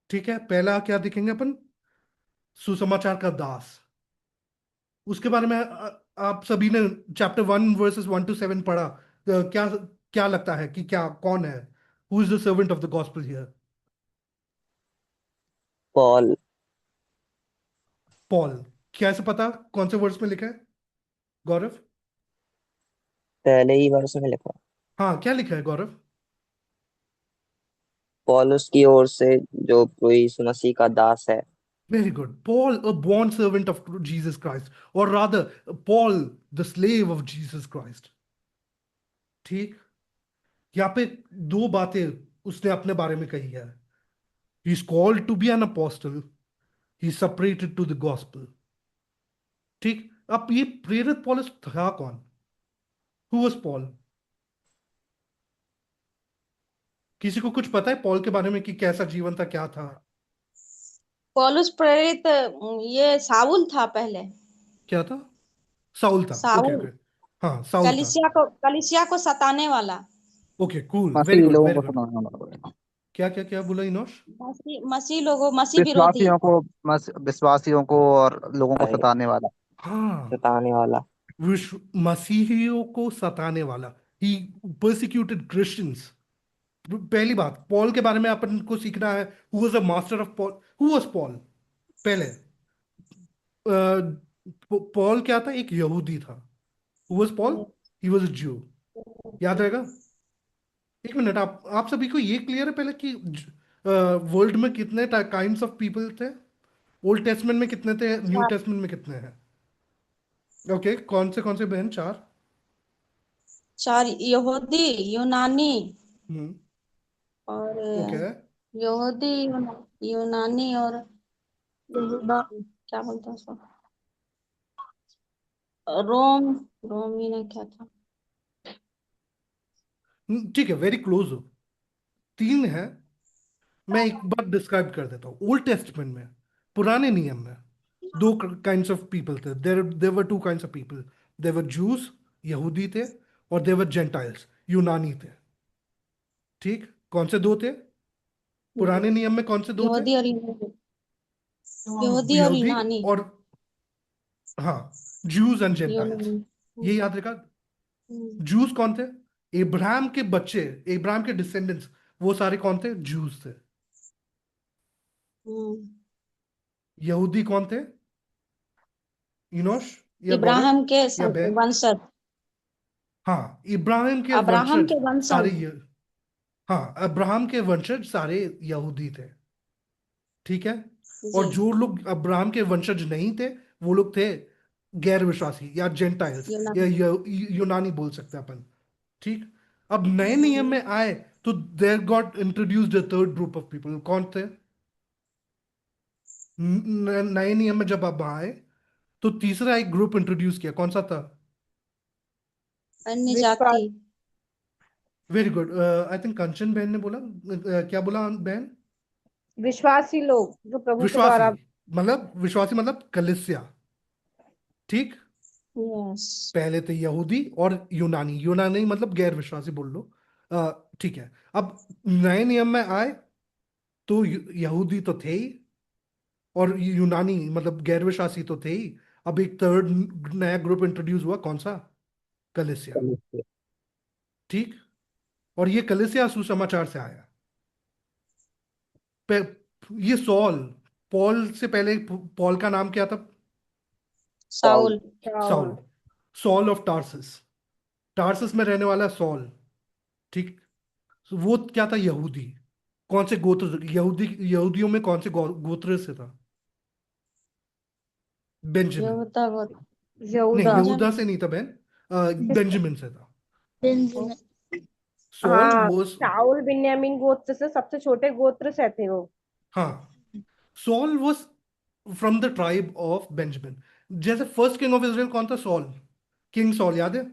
ठीक है, पहला क्या देखेंगे अपन? सुसमाचार का दास। उसके बारे में आप सभी ने चैप्टर 1 वर्सेस 1 to 7 पढ़ा। क्या क्या लगता है कि क्या कौन है? Who is the servant of the gospel here? Paul. Paul. कैसे पता? कौन से वर्स में लिखा है गौरव? पहले ही वर्ष में लिखा, हाँ, क्या लिखा है गौरव? पौलुस की ओर से जो कोई यीशु मसीह का दास है। Very good. पॉल, अ बॉर्न सर्वेंट ऑफ जीसस क्राइस्ट, और rather Paul the slave of Jesus Christ. ठीक, यहाँ पे 2 बातें उसने अपने बारे में कही है। He is called to be an apostle, he separated to the gospel. ठीक, अब ये प्रेरित पौलुस था कौन? Who was Paul? किसी को कुछ पता है पॉल के बारे में कि कैसा जीवन था, क्या था? पौलुस प्रेरित ये साउल था पहले। क्या था? साउल था। ओके साउल ओके, हाँ साउल था। कलीसिया को सताने वाला। ओके, कूल, वेरी मसीही गुड लोगों वेरी को गुड। सुनाना होगा। क्या क्या क्या बोला इनोश? मसीह विरोधी। विश्वासियों को और लोगों को है, सताने वाला। हाँ, सताने वाला। विश्व मसीहियों को सताने वाला। ही परसिक्यूटेड क्रिश्चियंस। पहली बात, पॉल के बारे में अपन को सीखना है। Who was a master of Paul? Who was Paul? पहले पॉल क्या था? एक यहूदी था। Who was Paul? He was a ज्यू। याद रहेगा? एक मिनट, आप सभी को ये क्लियर है पहले कि वर्ल्ड में कितने काइंड्स ऑफ पीपल थे? ओल्ड टेस्टमेंट में कितने थे, न्यू टेस्टमेंट में कितने हैं? ओके, कौन से बहन? 4। 4 यहूदी, यूनानी हम्म। और ओके। यहूदी, यूनानी और क्या बोलते हैं उसको, रोमी ने क्या था। ठीक है, वेरी क्लोज हो। 3 है। मैं एक बार डिस्क्राइब कर देता हूँ। ओल्ड टेस्टमेंट में, पुराने नियम में, 2 काइंड्स ऑफ पीपल थे। There were 2 kinds of people. There were Jews, यहूदी थे, और देयर वर जेंटाइल्स, यूनानी थे। ठीक, कौन से 2 थे पुराने नियम में? कौन से 2 थे? यहूदी और यहूदी यूनानी। और, हाँ, जूस एंड जेंटाइल्स। यूनानी। ये याद रखा। जूस कौन थे? इब्राहिम के बच्चे, इब्राहिम के डिसेंडेंट्स, वो सारे कौन थे? जूस थे। यहूदी कौन थे? इनोश या गौरव इब्राहिम के या बहन? वंशज। हाँ, इब्राहिम के अब्राहम वंशज के वंशज। सारे हाँ, अब्राहम के वंशज सारे यहूदी थे। ठीक है, और जी। जो लोग अब्राहम के वंशज नहीं थे, वो लोग थे गैर विश्वासी या जेंटाइल्स, या यूनानी। यूनानी बोल सकते हैं अपन। ठीक, अब नए नियम में आए तो there got introduced a third group of people. कौन थे? नए नियम में जब अब आए तो तीसरा एक ग्रुप इंट्रोड्यूस किया। कौन सा था? अन्य जाति। Very good. आई थिंक कंचन बहन ने बोला। क्या बोला बहन? विश्वासी लोग जो प्रभु के विश्वासी। द्वारा मतलब विश्वासी मतलब कलिसिया, ठीक। यस। पहले थे यहूदी और यूनानी, यूनानी मतलब गैर विश्वासी बोल लो। ठीक है। अब नए नियम में आए तो यहूदी तो थे ही, और यूनानी मतलब गैर विश्वासी तो थे ही। अब एक थर्ड नया ग्रुप इंट्रोड्यूस हुआ, कौन सा? कलिसिया, ठीक। और ये कलिसिया सुसमाचार से आया। ये सॉल, पॉल से पहले पॉल का नाम क्या था? Saul. Saul, Saul of Tarsus, Tarsus में रहने वाला सॉल, ठीक। वो क्या था? यहूदी। कौन से गोत्र? यहूदियों में कौन से गोत्र से था? बेंजामिन। यहूदा नहीं, यहूदा। यहूदा से नहीं था बहन, बेंजामिन से था। बेंजामिन। सॉल हाँ, वो, शाऊल बिन्यामीन गोत्र से सबसे छोटे गोत्र से थे वो। हाँ, Saul was from the tribe of Benjamin. जैसे फर्स्ट किंग ऑफ इजराइल कौन था? सॉल, किंग सॉल, याद है?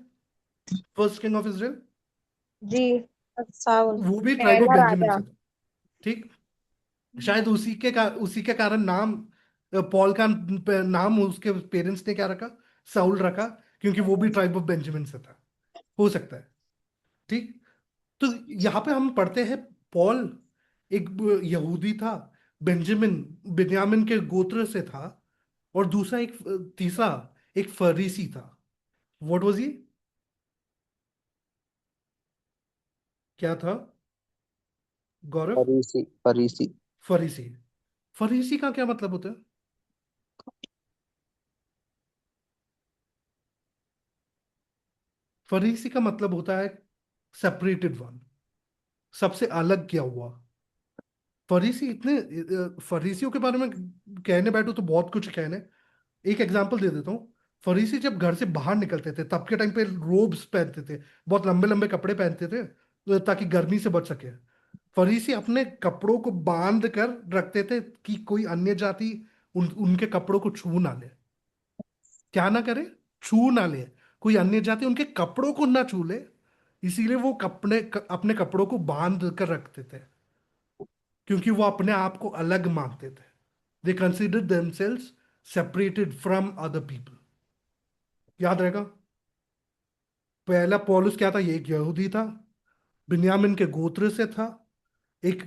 फर्स्ट किंग ऑफ इजराइल, जी, साउल वो भी ट्राइब ऑफ पहला बेंजामिन राजा। से था, ठीक। शायद उसी के कारण नाम पॉल का नाम उसके पेरेंट्स ने क्या रखा? साउल रखा, क्योंकि वो भी ट्राइब ऑफ बेंजामिन से था, हो सकता है, ठीक। तो यहाँ पे हम पढ़ते हैं पॉल एक यहूदी था, बेंजामिन बिन्यामिन के गोत्र से था, और दूसरा एक तीसरा एक फरीसी था। What was he? क्या था गौरव? फरीसी फरीसी। फरीसी। फरीसी का क्या मतलब होता है? फरीसी का मतलब होता है सेपरेटेड वन, सबसे अलग किया हुआ। फरीसी इतने फरीसियों के बारे में कहने बैठो तो बहुत कुछ कहने। एक एग्जांपल दे देता हूँ। फरीसी जब घर से बाहर निकलते थे तब के टाइम पे रोब्स पहनते थे, बहुत लंबे लंबे कपड़े पहनते थे, ताकि गर्मी से बच सके। फरीसी अपने कपड़ों को बांध कर रखते थे कि कोई अन्य जाति उनके कपड़ों को छू ना ले। क्या ना करे? छू ना ले, कोई अन्य जाति उनके कपड़ों को ना छू ले। इसीलिए वो अपने कपड़ों को बांध कर रखते थे, क्योंकि वो अपने आप को अलग मानते थे। They consider themselves separated from other people. याद रहेगा? पहला पौलुस क्या था? ये एक यहूदी था, बिन्यामिन के गोत्र से था, एक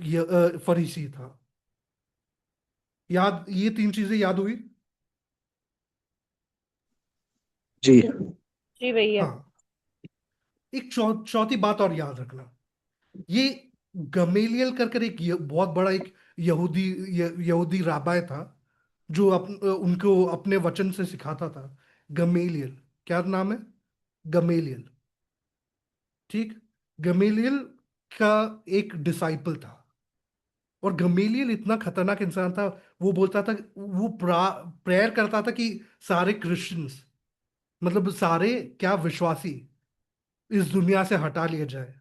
फरीसी था। याद, ये तीन चीजें याद हुई? जी। जी भैया। हाँ। एक चौथी बात और याद रखना। ये गमेलियल कर कर एक बहुत बड़ा एक यहूदी यहूदी राबाय था, जो उनको अपने वचन से सिखाता था। गमेलियल, क्या नाम है? गमेलियल, ठीक। गमेलियल का एक डिसाइपल था, और गमेलियल इतना खतरनाक इंसान था। वो बोलता था, वो प्रेयर करता था कि सारे क्रिश्चियंस, मतलब सारे क्या विश्वासी, इस दुनिया से हटा लिए जाए।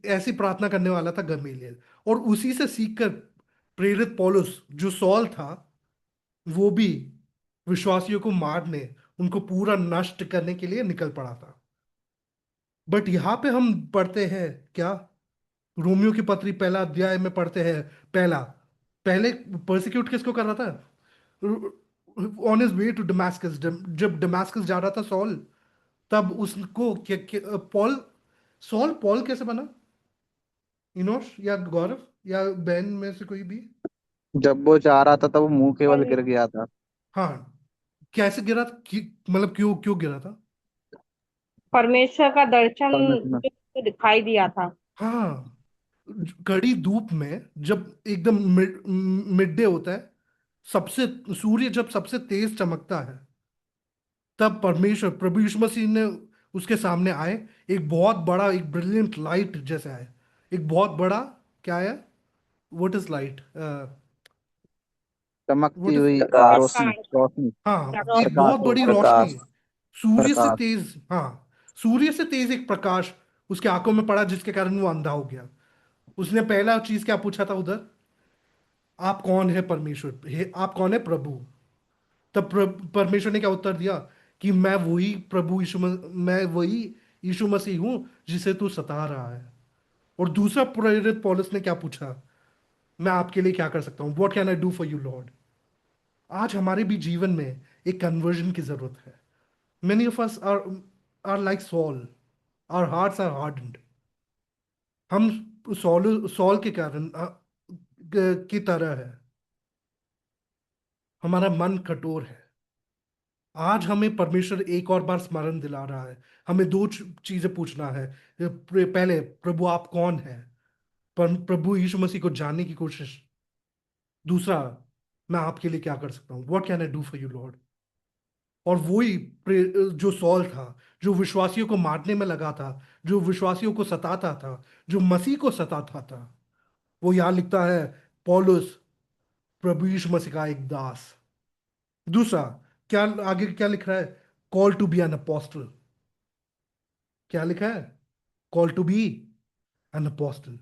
ऐसी प्रार्थना करने वाला था गमेलियल। और उसी से सीखकर प्रेरित पौलुस, जो सॉल था, वो भी विश्वासियों को मारने, उनको पूरा नष्ट करने के लिए निकल पड़ा था। बट यहाँ पे हम पढ़ते हैं क्या? रोमियो की पत्री पहला अध्याय में पढ़ते हैं, पहला पहले परसिक्यूट किसको कर रहा था? On his way to Damascus, जब डमास्कस जा रहा था सॉल, तब उसको पॉल, सॉल पॉल कैसे बना? इनोश या गौरव या बहन में से कोई भी? जब वो जा रहा था तब वो मुंह के बल गिर गया था। हाँ, कैसे गिरा था? मतलब क्यों क्यों गिरा था? परमेश्वर का दर्शन परमेश्वर। जो उसको दिखाई दिया था। हाँ, कड़ी धूप में जब एकदम मिड डे होता है, सबसे सूर्य जब सबसे तेज चमकता है, तब परमेश्वर प्रभु यीशु मसीह ने उसके सामने आए, एक बहुत बड़ा, एक ब्रिलियंट लाइट जैसे आए, एक बहुत बड़ा, क्या है? What is light? चमकती व्हाट इज, हुई रोशनी प्रकाश। रोशनी। हाँ, एक प्रकाश बहुत बड़ी रोशनी। रोशनी, सूर्य से प्रकाश। तेज, हाँ, सूर्य से तेज एक प्रकाश उसके आंखों में पड़ा, जिसके कारण वो अंधा हो गया। उसने पहला चीज क्या पूछा था उधर? आप कौन है परमेश्वर, हे आप कौन है प्रभु? तब परमेश्वर ने क्या उत्तर दिया? कि मैं वही प्रभु मैं वही यीशु मसीह हूं जिसे तू सता रहा है। और दूसरा प्रेरित पौलुस ने क्या पूछा? मैं आपके लिए क्या कर सकता हूँ? What can I do for you Lord? आज हमारे भी जीवन में एक कन्वर्जन की जरूरत है। Many of us are like Saul, our hearts are hardened. हम सॉल सॉल के कारण की तरह है, हमारा मन कठोर है। आज हमें परमेश्वर एक और बार स्मरण दिला रहा है। हमें दो चीजें पूछना है। पहले, प्रभु आप कौन है? प्रभु यीशु मसीह को जानने की कोशिश। दूसरा, मैं आपके लिए क्या कर सकता हूँ? What can I do for you Lord? और वही जो सॉल था, जो विश्वासियों को मारने में लगा था, जो विश्वासियों को सताता था, जो मसीह को सताता था, वो यहां लिखता है, पौलुस प्रभु यीशु मसीह का एक दास। दूसरा, क्या आगे क्या लिख रहा है? Call to be an apostle. क्या लिखा है? Call to be an apostle.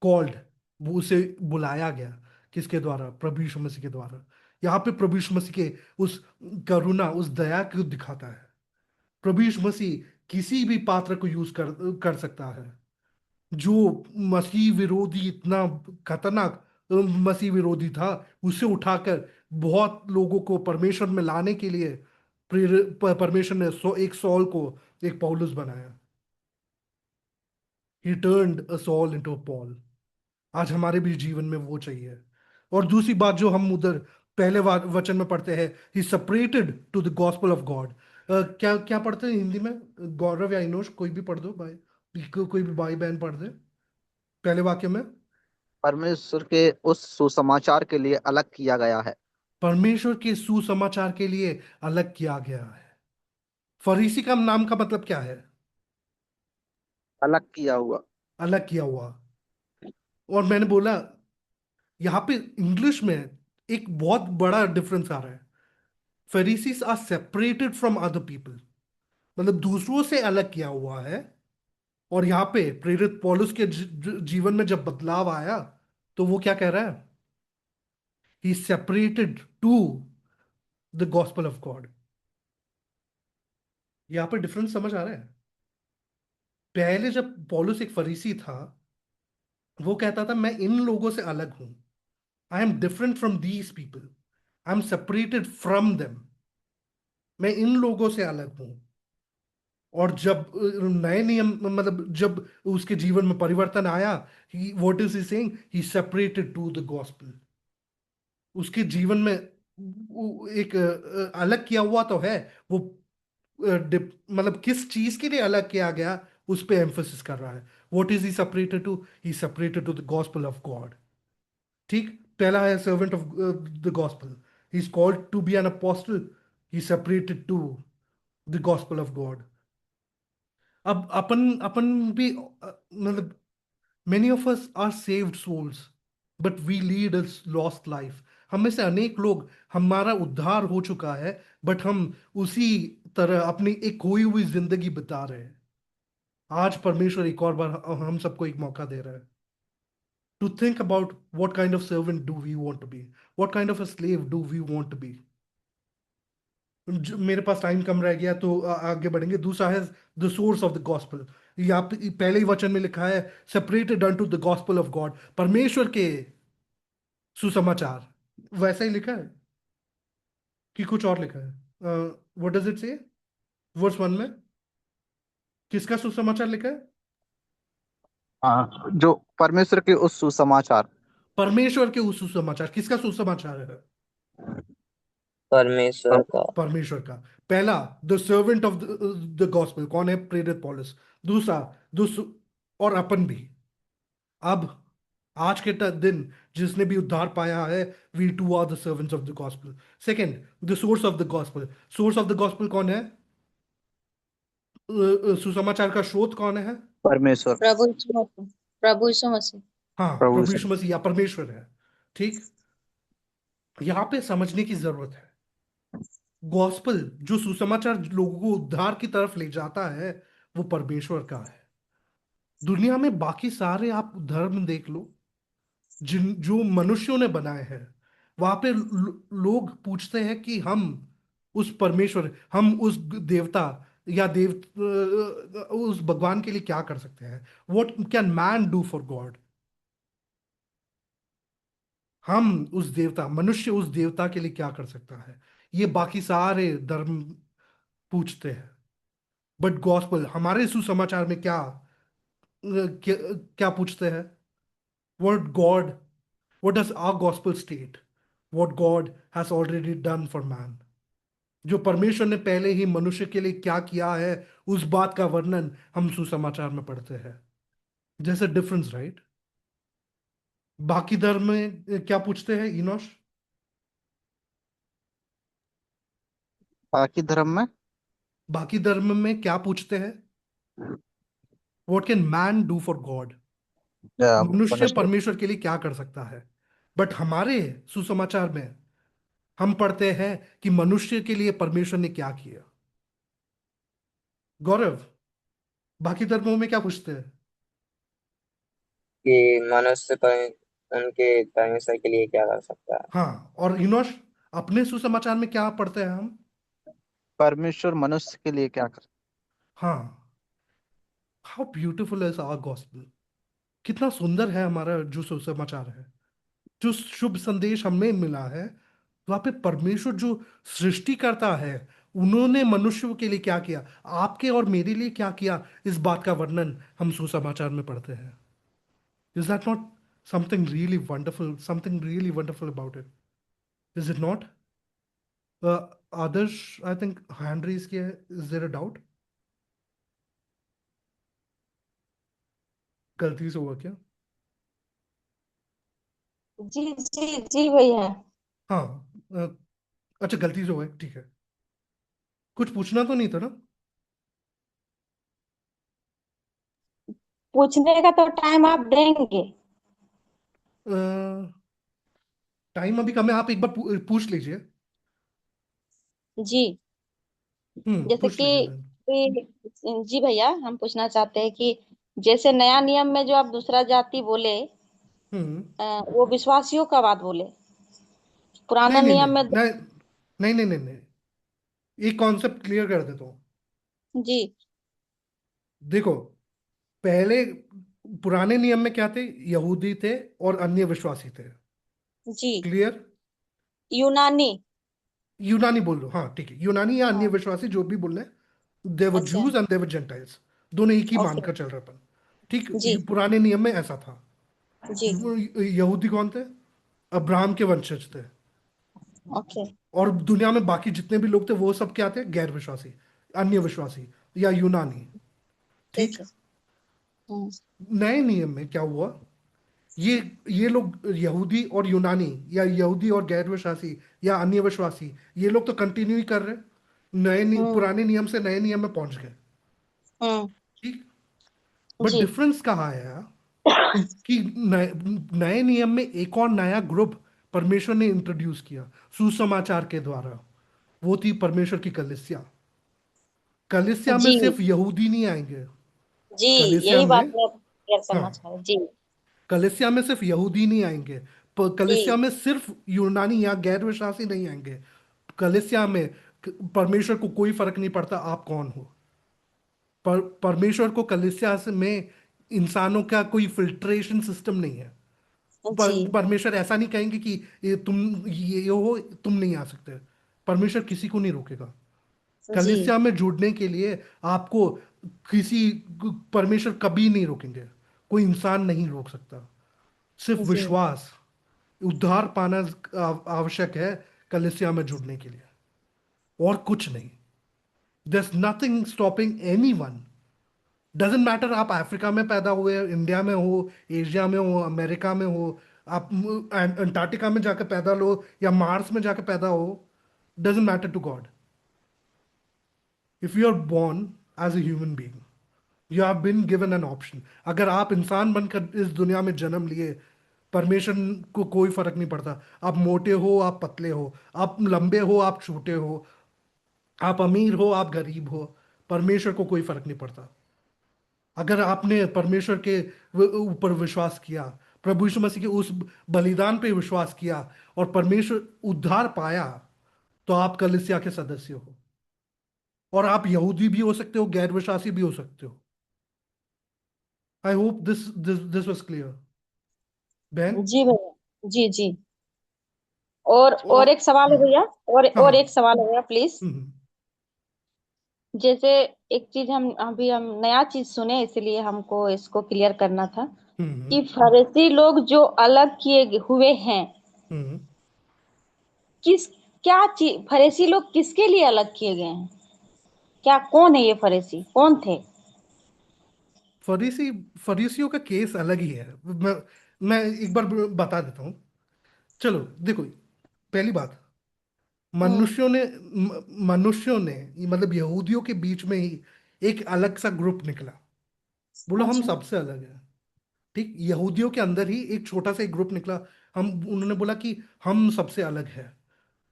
Called, वो उसे बुलाया गया। किसके द्वारा? प्रभु यीशु मसीह के द्वारा। यहाँ पे प्रभु यीशु मसीह के उस करुणा, उस दया को दिखाता है। प्रभु यीशु मसीह किसी भी पात्र को यूज कर सकता है। जो मसीह विरोधी, इतना खतरनाक मसीह विरोधी था, उसे उठाकर बहुत लोगों को परमेश्वर में लाने के लिए परमेश्वर ने एक सॉल को एक पौलुस बनाया। He turned a Saul into a Paul. आज हमारे भी जीवन में वो चाहिए। और दूसरी बात जो हम उधर पहले वचन में पढ़ते हैं, he separated to the gospel of God. क्या क्या पढ़ते हैं हिंदी में? गौरव या इनोश, कोई भी पढ़ दो भाई, कोई भी भाई बहन पढ़ दे पहले वाक्य में। परमेश्वर के उस सुसमाचार के लिए अलग किया गया है। परमेश्वर के सुसमाचार के लिए अलग किया गया है। फरीसी का नाम का मतलब क्या है? अलग किया हुआ। अलग किया हुआ। और मैंने बोला, यहाँ पे इंग्लिश में एक बहुत बड़ा डिफरेंस आ रहा है। Pharisees are separated from other people, मतलब दूसरों से अलग किया हुआ है। और यहाँ पे प्रेरित पौलुस के जीवन में जब बदलाव आया, तो वो क्या कह रहा है? He separated to the gospel of God. यहाँ पे डिफरेंस समझ आ रहा है? पहले जब पौलुस एक फरीसी था, वो कहता था मैं इन लोगों से अलग हूं, I am different from these people, I am separated from them. मैं इन लोगों से अलग हूं। और जब नए नियम, मतलब जब उसके जीवन में परिवर्तन आया, what is he saying? He separated to the gospel. उसके जीवन में एक अलग किया हुआ तो है। वो मतलब किस चीज के लिए अलग किया गया, उस पे एम्फोसिस कर रहा है। What is he separated to? He separated to the gospel of God. ठीक। पहला है servant of the gospel, he is called to be an apostle, he separated to the gospel of God. अब अपन अपन भी मतलब many of us are saved souls, but we lead a lost life. हम में से अनेक लोग, हमारा उद्धार हो चुका है, बट हम उसी तरह अपनी एक खोई हुई जिंदगी बिता रहे हैं। आज परमेश्वर एक और बार हम सबको एक मौका दे रहा है to think about what kind of servant do we want to be, what kind of a slave do we want to be. मेरे पास टाइम कम रह गया, तो आगे बढ़ेंगे। दूसरा है the source of the gospel. यहाँ पहले ही वचन में लिखा है, separated unto the gospel of God, परमेश्वर के सुसमाचार। वैसा ही लिखा है कि कुछ और लिखा है? व्हाट डज इट से वर्स 1 में? किसका सुसमाचार लिखा है? हाँ, जो परमेश्वर के उस सुसमाचार। परमेश्वर के उस सुसमाचार। किसका सुसमाचार है? परमेश्वर का। परमेश्वर का। पहला, the servant of the gospel कौन है? प्रेरित पौलुस। दूसरा, और अपन भी। अब आज के दिन जिसने भी उद्धार पाया है, we too are the servants of the gospel. Second, the source of the gospel. Source of the gospel कौन है? सुसमाचार का स्रोत कौन है? परमेश्वर। प्रभु यीशु मसीह। प्रभु यीशु मसीह। हाँ, प्रभु प्रभु से। यीशु मसीह या परमेश्वर है। ठीक। यहाँ पे समझने की जरूरत है, गॉस्पेल जो सुसमाचार लोगों को उद्धार की तरफ ले जाता है, वो परमेश्वर का है। दुनिया में बाकी सारे आप धर्म देख लो, जिन जो मनुष्यों ने बनाए हैं, वहां पे लोग पूछते हैं कि हम उस परमेश्वर, हम उस देवता या उस भगवान के लिए क्या कर सकते हैं? What can man do for God? मनुष्य उस देवता के लिए क्या कर सकता है, ये बाकी सारे धर्म पूछते हैं। बट गॉस्पल, हमारे सुसमाचार में क्या, क्या पूछते हैं? What God, what does our gospel state, what God has already done for man. जो परमेश्वर ने पहले ही मनुष्य के लिए क्या किया है, उस बात का वर्णन हम सुसमाचार में पढ़ते हैं। जैसे डिफरेंस, राइट? बाकी धर्म में क्या पूछते हैं, इनोश? बाकी धर्म में बाकी धर्म में क्या पूछते हैं? What can man do for God? मनुष्य मनुष्य परमेश्वर के लिए क्या कर सकता है? बट हमारे सुसमाचार में हम पढ़ते हैं कि मनुष्य के लिए परमेश्वर ने क्या किया। गौरव, बाकी धर्मों में क्या पूछते हैं? कि मनुष्य उनके परमेश्वर के लिए क्या कर सकता है। हाँ, और इनोश, अपने सुसमाचार में क्या पढ़ते हैं हम? परमेश्वर मनुष्य के लिए क्या कर। हाँ, how beautiful is our gospel. कितना सुंदर है हमारा जो सुसमाचार है, जो शुभ संदेश हमें मिला है। वहां पे परमेश्वर जो सृष्टि करता है, उन्होंने मनुष्य के लिए क्या किया, आपके और मेरे लिए क्या किया, इस बात का वर्णन हम सुसमाचार में पढ़ते हैं। Is that not something really wonderful, something really wonderful about it? Is it not? आदर्श, आई थिंक हैंड रेज किया है, इज देयर अ डाउट? गलती से हुआ क्या? जी जी जी भैया। हाँ, अच्छा, गलती से हुआ है, ठीक है। कुछ पूछना तो नहीं था ना? पूछने का तो टाइम आप देंगे? टाइम अभी कम है, आप एक बार पूछ लीजिए। जी। जैसे पूछ लीजिए बहन। जी भैया, हम पूछना चाहते हैं कि जैसे नया नियम में जो आप दूसरा जाति बोले, हम्म। वो विश्वासियों का बात बोले। पुराना नहीं नहीं नहीं नियम में नहीं नहीं नहीं नहीं नहीं, एक कॉन्सेप्ट क्लियर कर देता हूँ। जी देखो, पहले पुराने नियम में क्या थे? यहूदी थे और अन्य विश्वासी थे। जी। क्लियर? यूनानी। यूनानी बोल लो, हाँ ठीक है, यूनानी या अन्य हाँ। विश्वासी जो भी बोल रहे हैं, देवर अच्छा। जूज एंड देवर जेंटाइल्स, दोनों एक ही ओके। मानकर चल रहे अपन। ठीक, जी पुराने नियम में ऐसा था। जी। यहूदी कौन थे? अब्राहम के वंशज थे। ओके। और दुनिया में बाकी जितने भी लोग थे वो सब क्या थे? गैर विश्वासी, अन्य विश्वासी या यूनानी। ठीक। ठीक है। हम्म। नए नियम में क्या हुआ? ये ये लोग यहूदी और यूनानी, या यहूदी और गैर विश्वासी या अन्य विश्वासी, ये लोग तो कंटिन्यू ही कर रहे। हम्म। पुराने नियम से नए नियम में पहुंच गए। हम्म। ठीक। बट जी डिफरेंस कहाँ है कि नए नए नियम में एक और नया ग्रुप परमेश्वर ने इंट्रोड्यूस किया सुसमाचार के द्वारा। वो थी परमेश्वर की कलीसिया। कलीसिया में जी सिर्फ यहूदी नहीं आएंगे। जी। कलीसिया यही में, बात मैं क्लियर हाँ, करना चाह रही जी। कलीसिया में सिर्फ यहूदी नहीं आएंगे। कलीसिया जी में सिर्फ यूनानी या गैर विश्वासी नहीं आएंगे। कलीसिया में परमेश्वर को कोई फर्क नहीं पड़ता आप कौन हो। परमेश्वर को कलीसिया में इंसानों का कोई फिल्ट्रेशन सिस्टम नहीं है। जी परमेश्वर ऐसा नहीं कहेंगे कि ये हो, तुम नहीं आ सकते। परमेश्वर किसी को नहीं रोकेगा। जी कलीसिया में जुड़ने के लिए आपको किसी परमेश्वर कभी नहीं रोकेंगे। कोई इंसान नहीं रोक सकता। सिर्फ जी विश्वास, उद्धार पाना आवश्यक है कलीसिया में जुड़ने के लिए, और कुछ नहीं। there's nothing stopping anyone. Doesn't matter आप अफ्रीका में पैदा हुए, इंडिया में हो, एशिया में हो, अमेरिका में हो, आप अंटार्कटिका में जाकर पैदा लो या मार्स में जाकर पैदा हो, doesn't matter to God. If you are born as a human being, you have been given an option. अगर आप इंसान बनकर इस दुनिया में जन्म लिए, परमेश्वर को कोई फर्क नहीं पड़ता आप मोटे हो आप पतले हो, आप लंबे हो आप छोटे हो, आप अमीर हो आप गरीब हो, परमेश्वर को कोई फर्क नहीं पड़ता। अगर आपने परमेश्वर के ऊपर विश्वास किया, प्रभु यीशु मसीह के उस बलिदान पे विश्वास किया और परमेश्वर उद्धार पाया, तो आप कलीसिया के सदस्य हो। और आप यहूदी भी हो सकते हो, गैर विश्वासी भी हो सकते हो। I hope this this this was clear, बहन। जी भैया। जी जी। और एक सवाल है भैया, हाँ और हाँ। एक सवाल है भैया प्लीज। हम्म, जैसे एक चीज हम नया चीज सुने, इसलिए हमको इसको क्लियर करना था हम्म, कि फरीसी लोग जो अलग किए हुए हैं, हम्म। किस क्या चीज, फरीसी लोग किसके लिए अलग किए गए हैं? क्या, कौन है ये फरीसी, कौन थे? फरीसी फरीसियों का केस अलग ही है। मैं एक बार बता देता हूँ। चलो देखो, पहली बात, हम्म। मनुष्यों ने मतलब यहूदियों के बीच में ही एक अलग सा ग्रुप निकला। बोलो हम अच्छा। सबसे अलग है। ठीक, यहूदियों के अंदर ही एक छोटा सा एक ग्रुप निकला। उन्होंने बोला कि हम सबसे अलग है।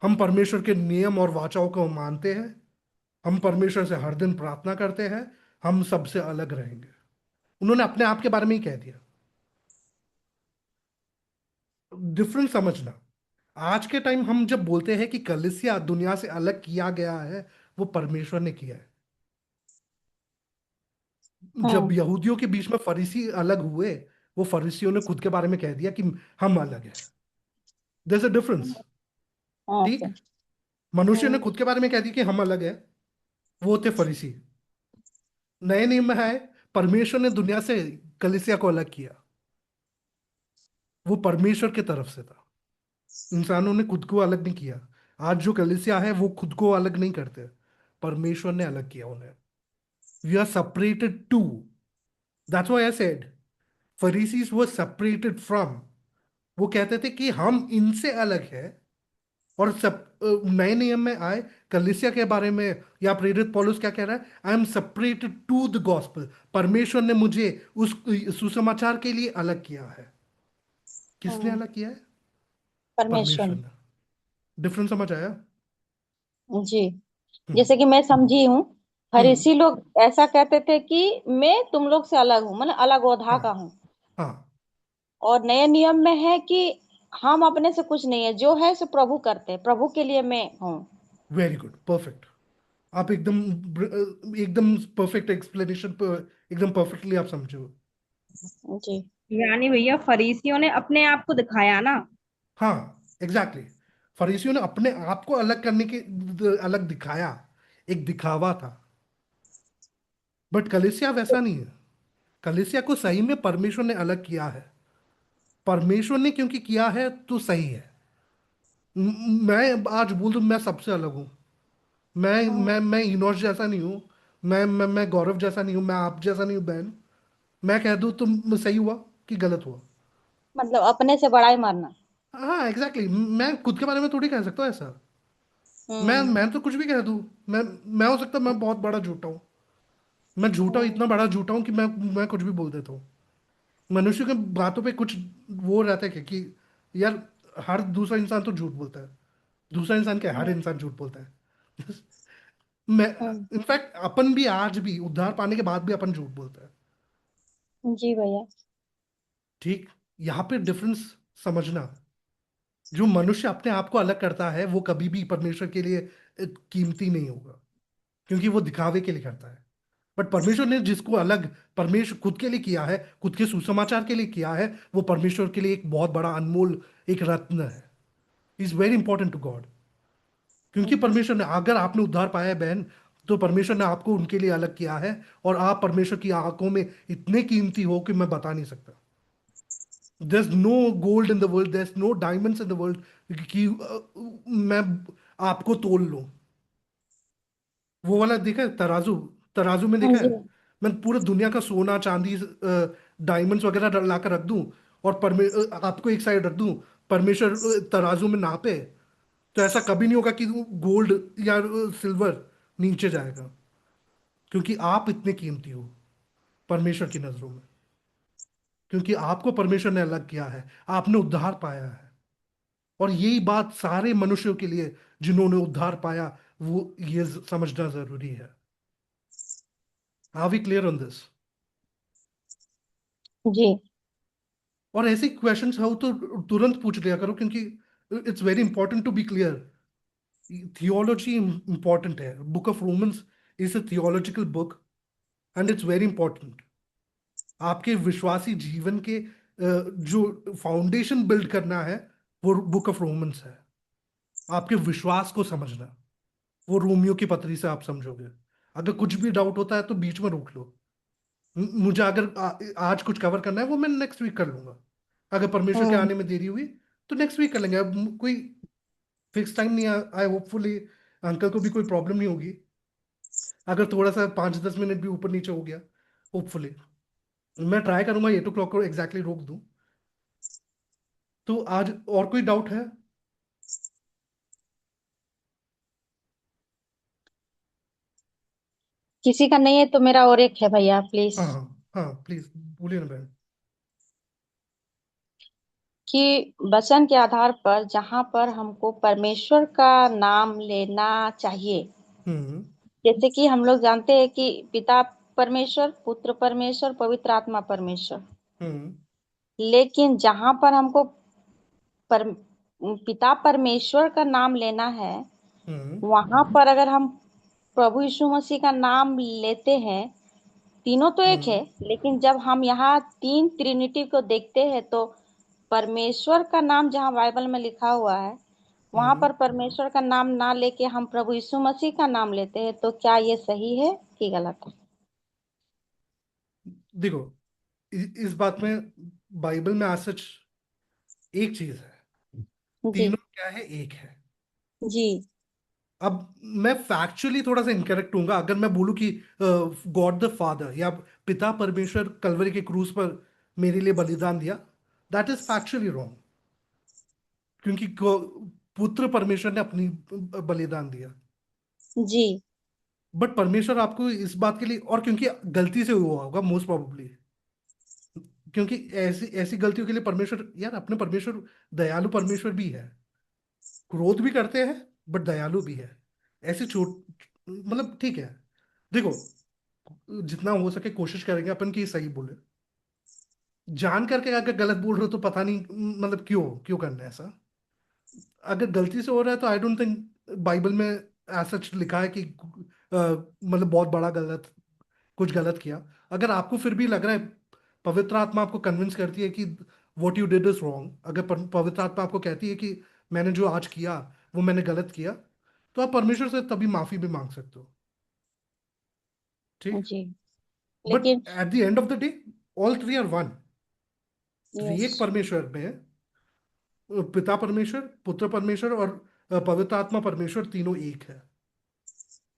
हम परमेश्वर के नियम और वाचाओं को मानते हैं। हम परमेश्वर से हर दिन प्रार्थना करते हैं। हम सबसे अलग रहेंगे। उन्होंने अपने आप के बारे में ही कह दिया। डिफरेंस समझना। आज के टाइम हम जब बोलते हैं कि कलीसिया दुनिया से अलग किया गया है, वो परमेश्वर ने किया है। जब हम्म। यहूदियों के बीच में फरीसी अलग हुए, वो फरीसियों ने खुद के बारे में कह दिया कि हम अलग है। There is a difference. ठीक, ओके। मनुष्य ने हम्म। खुद के बारे में कह दिया कि हम अलग है। वो थे फरीसी। नए नियम में है, परमेश्वर ने दुनिया से कलीसिया को अलग किया। वो परमेश्वर की तरफ से था। इंसानों ने खुद को अलग नहीं किया। आज जो कलीसिया है वो खुद को अलग नहीं करते। परमेश्वर ने अलग किया उन्हें। We are separated to. That's why I said Pharisees were separated from. वो कहते थे कि हम इनसे अलग है। और सब नए नियम में आए कलीसिया के बारे में, या प्रेरित पौलुस क्या कह रहा है? I am separated to the gospel. परमेश्वर ने मुझे उस सुसमाचार के लिए अलग किया है। किसने हम्म। अलग किया है? परमेश्वर। परमेश्वर ने। डिफरेंस समझ आया? जी। हम्म, जैसे कि मैं समझी हूँ, हम्म। फरीसी लोग ऐसा कहते थे कि मैं तुम लोग से अलग हूँ, मतलब अलग ओधा हाँ का हूँ। हाँ। और नए नियम में है कि हम अपने से कुछ नहीं है, जो है सो प्रभु करते हैं, प्रभु के लिए मैं हूँ। Very good, perfect. आप एकदम एकदम परफेक्ट एक्सप्लेनेशन पर, एकदम परफेक्टली आप समझे हो। जी। यानी भैया फरीसियों ने अपने आप को दिखाया ना। हाँ, एग्जैक्टली exactly. फरीसियों ने अपने आप को अलग करने के अलग दिखाया। एक दिखावा था। बट कलीसिया वैसा नहीं है। कलीसिया को सही में परमेश्वर ने अलग किया है। परमेश्वर ने क्योंकि किया है तो सही है। मैं आज बोल दूं मैं सबसे अलग हूँ। मैं इनोश जैसा नहीं हूँ। मैं गौरव जैसा नहीं हूँ। मैं आप जैसा नहीं हूँ बहन। मैं कह दूं तुम सही हुआ कि गलत हुआ। मतलब अपने से बड़ाई मारना। हाँ एग्जैक्टली exactly. मैं खुद के बारे में थोड़ी कह सकता हूँ ऐसा। हम्म। मैं तो कुछ भी कह दूं। मैं हो सकता मैं बहुत बड़ा झूठा हूँ। मैं झूठा हम्म। इतना बड़ा झूठा हूँ कि मैं कुछ भी बोल देता हूँ। मनुष्य के बातों पे कुछ वो रहता है कि यार, हर दूसरा इंसान तो झूठ बोलता है। दूसरा इंसान क्या, हर इंसान झूठ बोलता है। मैं हम्म। इनफैक्ट अपन भी आज भी उद्धार पाने के बाद भी अपन झूठ बोलता है। जी भैया। ठीक, यहाँ पे डिफरेंस समझना। जो मनुष्य अपने आप को अलग करता है वो कभी भी परमेश्वर के लिए कीमती नहीं होगा, क्योंकि वो दिखावे के लिए करता है। बट परमेश्वर ने जिसको अलग परमेश्वर खुद के लिए किया है, खुद के सुसमाचार के लिए किया है, वो परमेश्वर के लिए एक बहुत बड़ा अनमोल एक रत्न है। Is very important to God. क्योंकि परमेश्वर ने, अगर आपने उद्धार पाया है बहन, तो परमेश्वर ने आपको उनके लिए अलग किया है। और आप परमेश्वर की आंखों में इतने कीमती हो कि मैं बता नहीं सकता। there's no gold in the world, there's no diamonds in the world कि मैं आपको तोल लूं। वो वाला देखा है तराजू? तराजू में देखा जी। है? मैं पूरे दुनिया का सोना चांदी डायमंड्स वगैरह ला कर रख दूं, और आपको एक साइड रख दूं, परमेश्वर तराजू में नापे, तो ऐसा कभी नहीं होगा कि गोल्ड या सिल्वर नीचे जाएगा। क्योंकि आप इतने कीमती हो परमेश्वर की नजरों में। क्योंकि आपको परमेश्वर ने अलग किया है। आपने उद्धार पाया है। और यही बात सारे मनुष्यों के लिए जिन्होंने उद्धार पाया, वो ये समझना जरूरी है। Are we clear on this? जी। और ऐसे क्वेश्चंस हो तो तुरंत पूछ लिया करो, क्योंकि it's very important to be clear. Theology important है। Book of Romans is a theological book, and it's very important. आपके विश्वासी जीवन के जो फाउंडेशन बिल्ड करना है, वो बुक ऑफ रोमन्स है। आपके विश्वास को समझना। वो रोमियो की पत्री से आप समझोगे। अगर कुछ भी डाउट होता है तो बीच में रोक लो। मुझे अगर आज कुछ कवर करना है वो मैं नेक्स्ट वीक कर लूंगा। अगर परमेश्वर के हम्म। आने में देरी हुई तो नेक्स्ट वीक कर लेंगे। अब कोई फिक्स टाइम नहीं है। आई होपफुली अंकल को भी कोई प्रॉब्लम नहीं होगी अगर थोड़ा सा 5-10 मिनट भी ऊपर नीचे हो गया। होपफुली मैं ट्राई करूंगा 8 o'clock को एग्जैक्टली रोक दूं। तो आज और कोई डाउट है? किसी का नहीं है तो मेरा और एक है भैया, प्लीज। हाँ हाँ हाँ, प्लीज बोलिए ना बहन। कि वचन के आधार पर जहां पर हमको परमेश्वर का नाम लेना चाहिए, हम्म जैसे कि हम लोग जानते हैं कि पिता परमेश्वर, पुत्र परमेश्वर, पवित्र आत्मा परमेश्वर, हम्म लेकिन जहां पर हमको पर, पिता परमेश्वर का नाम लेना है, हम्म वहां पर अगर हम प्रभु यीशु मसीह का नाम लेते हैं, तीनों तो एक है, हम्म लेकिन जब हम यहाँ तीन ट्रिनिटी को देखते हैं तो परमेश्वर का नाम जहाँ बाइबल में लिखा हुआ है, वहां हम्म पर परमेश्वर का नाम ना लेके हम प्रभु यीशु मसीह का नाम लेते हैं, तो क्या ये सही है कि गलत है? देखो, इस बात में बाइबल में आज सच एक चीज है। जी। तीनों क्या है? एक है। जी। अब मैं फैक्चुअली थोड़ा सा इनकरेक्ट हूँगा अगर मैं बोलूँ कि गॉड द फादर या पिता परमेश्वर कलवरी के क्रूस पर मेरे लिए बलिदान दिया। That is factually wrong. क्योंकि पुत्र परमेश्वर ने अपनी बलिदान दिया। जी। बट परमेश्वर आपको इस बात के लिए, और क्योंकि गलती से हुआ होगा मोस्ट प्रोबेबली, क्योंकि ऐसी ऐसी गलतियों के लिए परमेश्वर, यार अपने परमेश्वर दयालु परमेश्वर भी है। क्रोध भी करते हैं बट दयालु भी है। ऐसे छोट मतलब ठीक है। देखो, जितना हो सके कोशिश करेंगे अपन की सही बोले। जान करके अगर गलत बोल रहे हो तो पता नहीं मतलब क्यों क्यों करना है ऐसा। अगर गलती से हो रहा है तो आई डोंट थिंक बाइबल में ऐसा लिखा है कि मतलब बहुत बड़ा गलत कुछ गलत किया। अगर आपको फिर भी लग रहा है, पवित्र आत्मा आपको कन्विंस करती है कि what you did is wrong, अगर पवित्र आत्मा आपको कहती है कि मैंने जो आज किया वो मैंने गलत किया, तो आप परमेश्वर से तभी माफी भी मांग सकते हो। ठीक। जी। बट लेकिन at the end of the day all three are one. Yes. एक परमेश्वर में पिता परमेश्वर, पुत्र परमेश्वर और पवित्र आत्मा परमेश्वर तीनों एक है।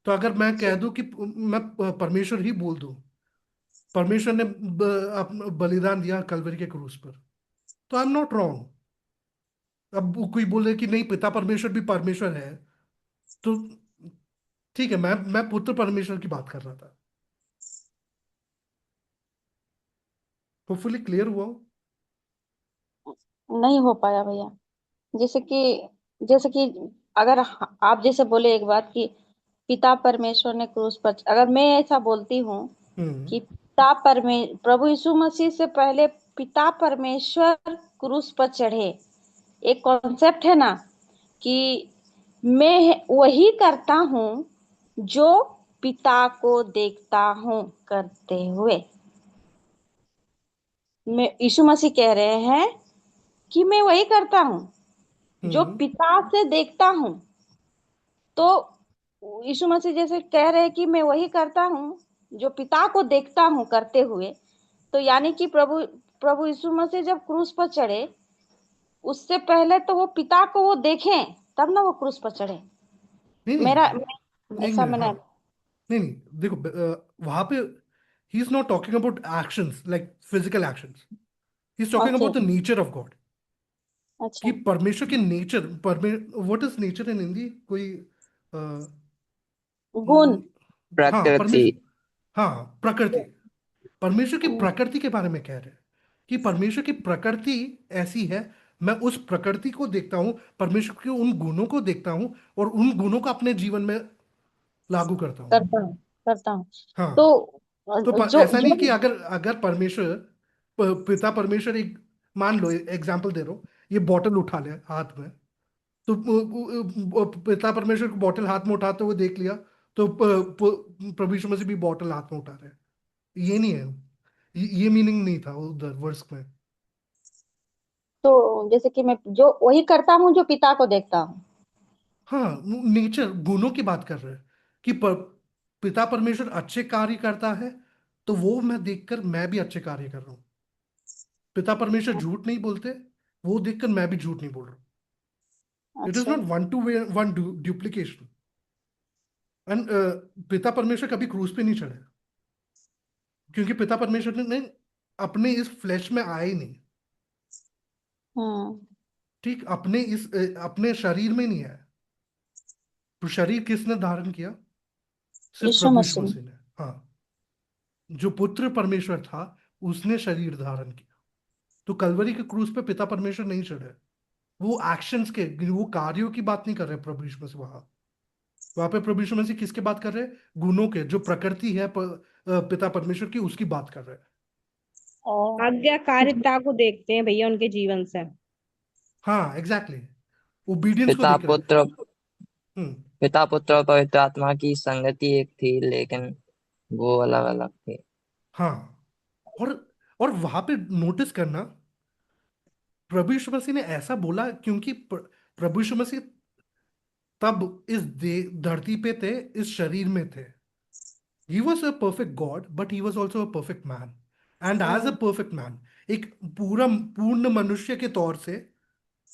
तो अगर मैं कह दूं कि मैं परमेश्वर ही बोल दूं, परमेश्वर ने बलिदान दिया कलवरी के क्रूस पर, तो आई एम नॉट रॉन्ग। अब वो कोई बोले कि नहीं पिता परमेश्वर भी परमेश्वर है, तो ठीक है। मैं पुत्र परमेश्वर की बात कर रहा था। होपफुली क्लियर हुआ हो। नहीं हो पाया भैया। जैसे कि अगर आप जैसे बोले एक बात कि पिता परमेश्वर ने क्रूस पर, अगर मैं ऐसा बोलती हूँ हम्म कि प्रभु यीशु मसीह से पहले पिता परमेश्वर क्रूस पर चढ़े, एक कॉन्सेप्ट है ना कि मैं वही करता हूँ जो पिता को देखता हूँ करते हुए। मैं यीशु मसीह कह रहे हैं कि मैं वही करता हूँ जो हम्म पिता से देखता हूँ। तो यीशु मसीह जैसे कह रहे हैं कि मैं वही करता हूँ जो पिता को देखता हूँ करते हुए, तो यानी कि प्रभु प्रभु यीशु मसीह जब क्रूस पर चढ़े, उससे पहले तो वो पिता को वो देखें तब ना वो क्रूस पर चढ़े। नहीं मेरा नहीं, एक ऐसा मिनट। हाँ, मैंने। नहीं नहीं, देखो वहां पे he is not talking about actions like physical actions. He is talking okay. About the nature of God. कि अच्छा। परमेश्वर के nature, what is nature in Hindi? कोई अ, गुण। न- हाँ प्रकृति। परमेश्वर, हाँ प्रकृति। परमेश्वर की प्रकृति के बारे में कह रहे हैं कि परमेश्वर की प्रकृति ऐसी है। मैं उस प्रकृति को देखता हूं, परमेश्वर के उन गुणों को देखता हूं और उन गुणों को अपने जीवन में लागू करता हूं। करता हूँ करता हूँ। हाँ। तो तो जो ऐसा नहीं जो कि अगर अगर परमेश्वर पिता परमेश्वर एक, मान लो एग्जाम्पल दे रहा हूं, ये बॉटल उठा ले हाथ में, तो पिता परमेश्वर को बॉटल हाथ में उठाते हुए देख लिया, तो प्रभु यीशु मसीह भी बॉटल हाथ में उठा रहे हैं। ये नहीं है। ये मीनिंग नहीं था उधर वर्स में। तो जैसे कि मैं जो वही करता हूँ जो पिता को देखता हूँ। हाँ, नेचर गुणों की बात कर रहे हैं कि पिता परमेश्वर अच्छे कार्य करता है, तो वो मैं देखकर मैं भी अच्छे कार्य कर रहा हूँ। पिता परमेश्वर झूठ नहीं बोलते, वो देखकर मैं भी झूठ नहीं बोल रहा हूँ। इट इज अच्छा। Not one two one duplication. And पिता परमेश्वर कभी क्रूस पे नहीं चढ़े, क्योंकि पिता परमेश्वर ने अपने इस फ्लैश में आए ही नहीं। हम्म। ठीक, अपने शरीर में नहीं आए। तो शरीर किसने धारण किया? सिर्फ यीशु प्रभु यीशु मसीह। मसीह ने। हाँ, जो पुत्र परमेश्वर था उसने शरीर धारण किया। तो कलवरी के क्रूस पे पिता परमेश्वर नहीं चढ़े। वो एक्शंस के, वो कार्यों की बात नहीं कर रहे प्रभु यीशु मसीह वहां पे प्रभु यीशु मसीह किसके बात कर रहे हैं? गुणों के, जो प्रकृति है पिता परमेश्वर की, उसकी बात कर रहे हैं। और आज्ञाकारिता को देखते हैं भैया उनके जीवन से। हाँ, एग्जैक्टली, ओबीडियंस को पिता देख रहे हैं। पुत्र हम्म। पिता पुत्र और पवित्र आत्मा की संगति एक थी, लेकिन वो अलग अलग थे। हाँ, और वहां पे नोटिस करना, प्रभु यीशु मसीह ने ऐसा बोला क्योंकि प्रभु यीशु मसीह तब इस धरती पे थे, इस शरीर में थे। He was a perfect God, but he was also a perfect man. And as a perfect man, एक पूर्ण मनुष्य के तौर से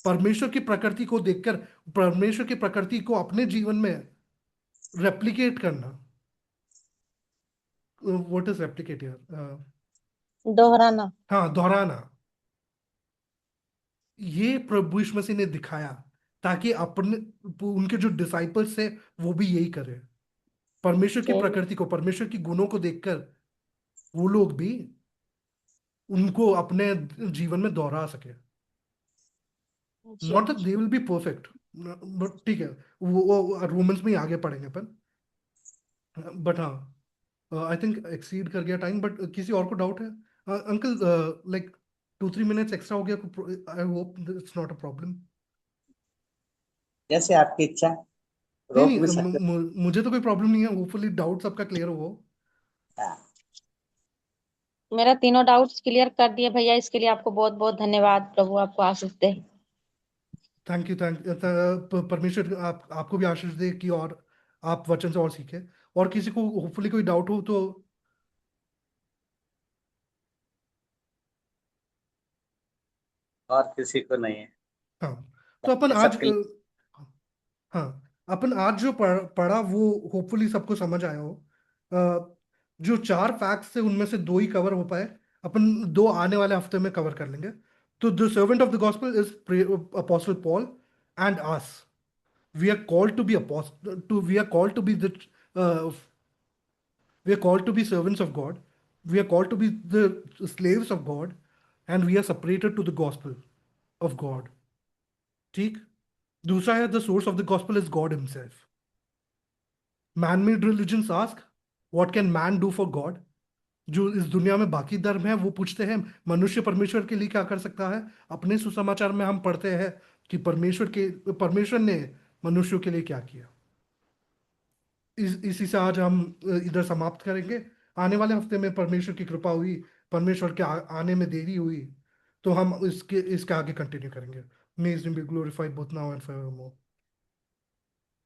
परमेश्वर की प्रकृति को देखकर, परमेश्वर की प्रकृति को अपने जीवन में रेप्लिकेट करना। व्हाट इज रेप्लिकेट यार? दोहराना। हाँ, दोहराना। ये प्रभु यीशु मसीह ने दिखाया ताकि अपने उनके जो डिसाइपल्स थे वो भी यही करें। परमेश्वर की ओके। प्रकृति को, परमेश्वर की गुणों को देखकर वो लोग भी उनको अपने जीवन में दोहरा सके। जी। Not that they will be perfect, but ठीक है, वो रोमन्स में ही आगे पढ़ेंगे अपन। बट हाँ, आई थिंक एक्सीड कर गया टाइम, बट किसी और को डाउट है? अंकल, लाइक 2-3 मिनट्स एक्स्ट्रा हो गया, I hope it's not a problem. जैसे आपकी इच्छा, नहीं रोक नहीं, भी सकते मुझे तो कोई प्रॉब्लम नहीं है, होपफुली डाउट सबका क्लियर हो। हैं। मेरा तीनों डाउट्स क्लियर कर दिए भैया, इसके लिए आपको बहुत बहुत धन्यवाद। प्रभु आपको आशीष दे। थैंक यू, परमेश्वर आपको भी आशीष दे कि और आप वचन से और सीखे। और किसी को होपफुली कोई डाउट हो तो और किसी को नहीं है? हाँ। तो अपन ये आज सब क्लियर। हाँ, अपन आज जो पढ़ा वो होपफुली सबको समझ आया हो। जो 4 फैक्ट्स थे उनमें से 2 ही कवर हो पाए, अपन 2 आने वाले हफ्ते में कवर कर लेंगे। तो the servant of the gospel is apostle Paul and us. We are called to be apostle to we are called to be the we are called to be servants of God. We are called to be the slaves of God, and we are separated to the gospel of God. ठीक। दूसरा है, the source of the gospel is God himself. Man-made religions ask, what can man do for God? जो इस दुनिया में बाकी धर्म है वो पूछते हैं, मनुष्य परमेश्वर के लिए क्या कर सकता है? अपने सुसमाचार में हम पढ़ते हैं कि परमेश्वर ने मनुष्यों के लिए क्या किया। इसी से आज हम इधर समाप्त करेंगे। आने वाले हफ्ते में परमेश्वर की कृपा हुई, परमेश्वर के आने में देरी हुई, तो हम इसके आगे कंटिन्यू करेंगे। May his name be glorified both now and फॉरएवरमोर।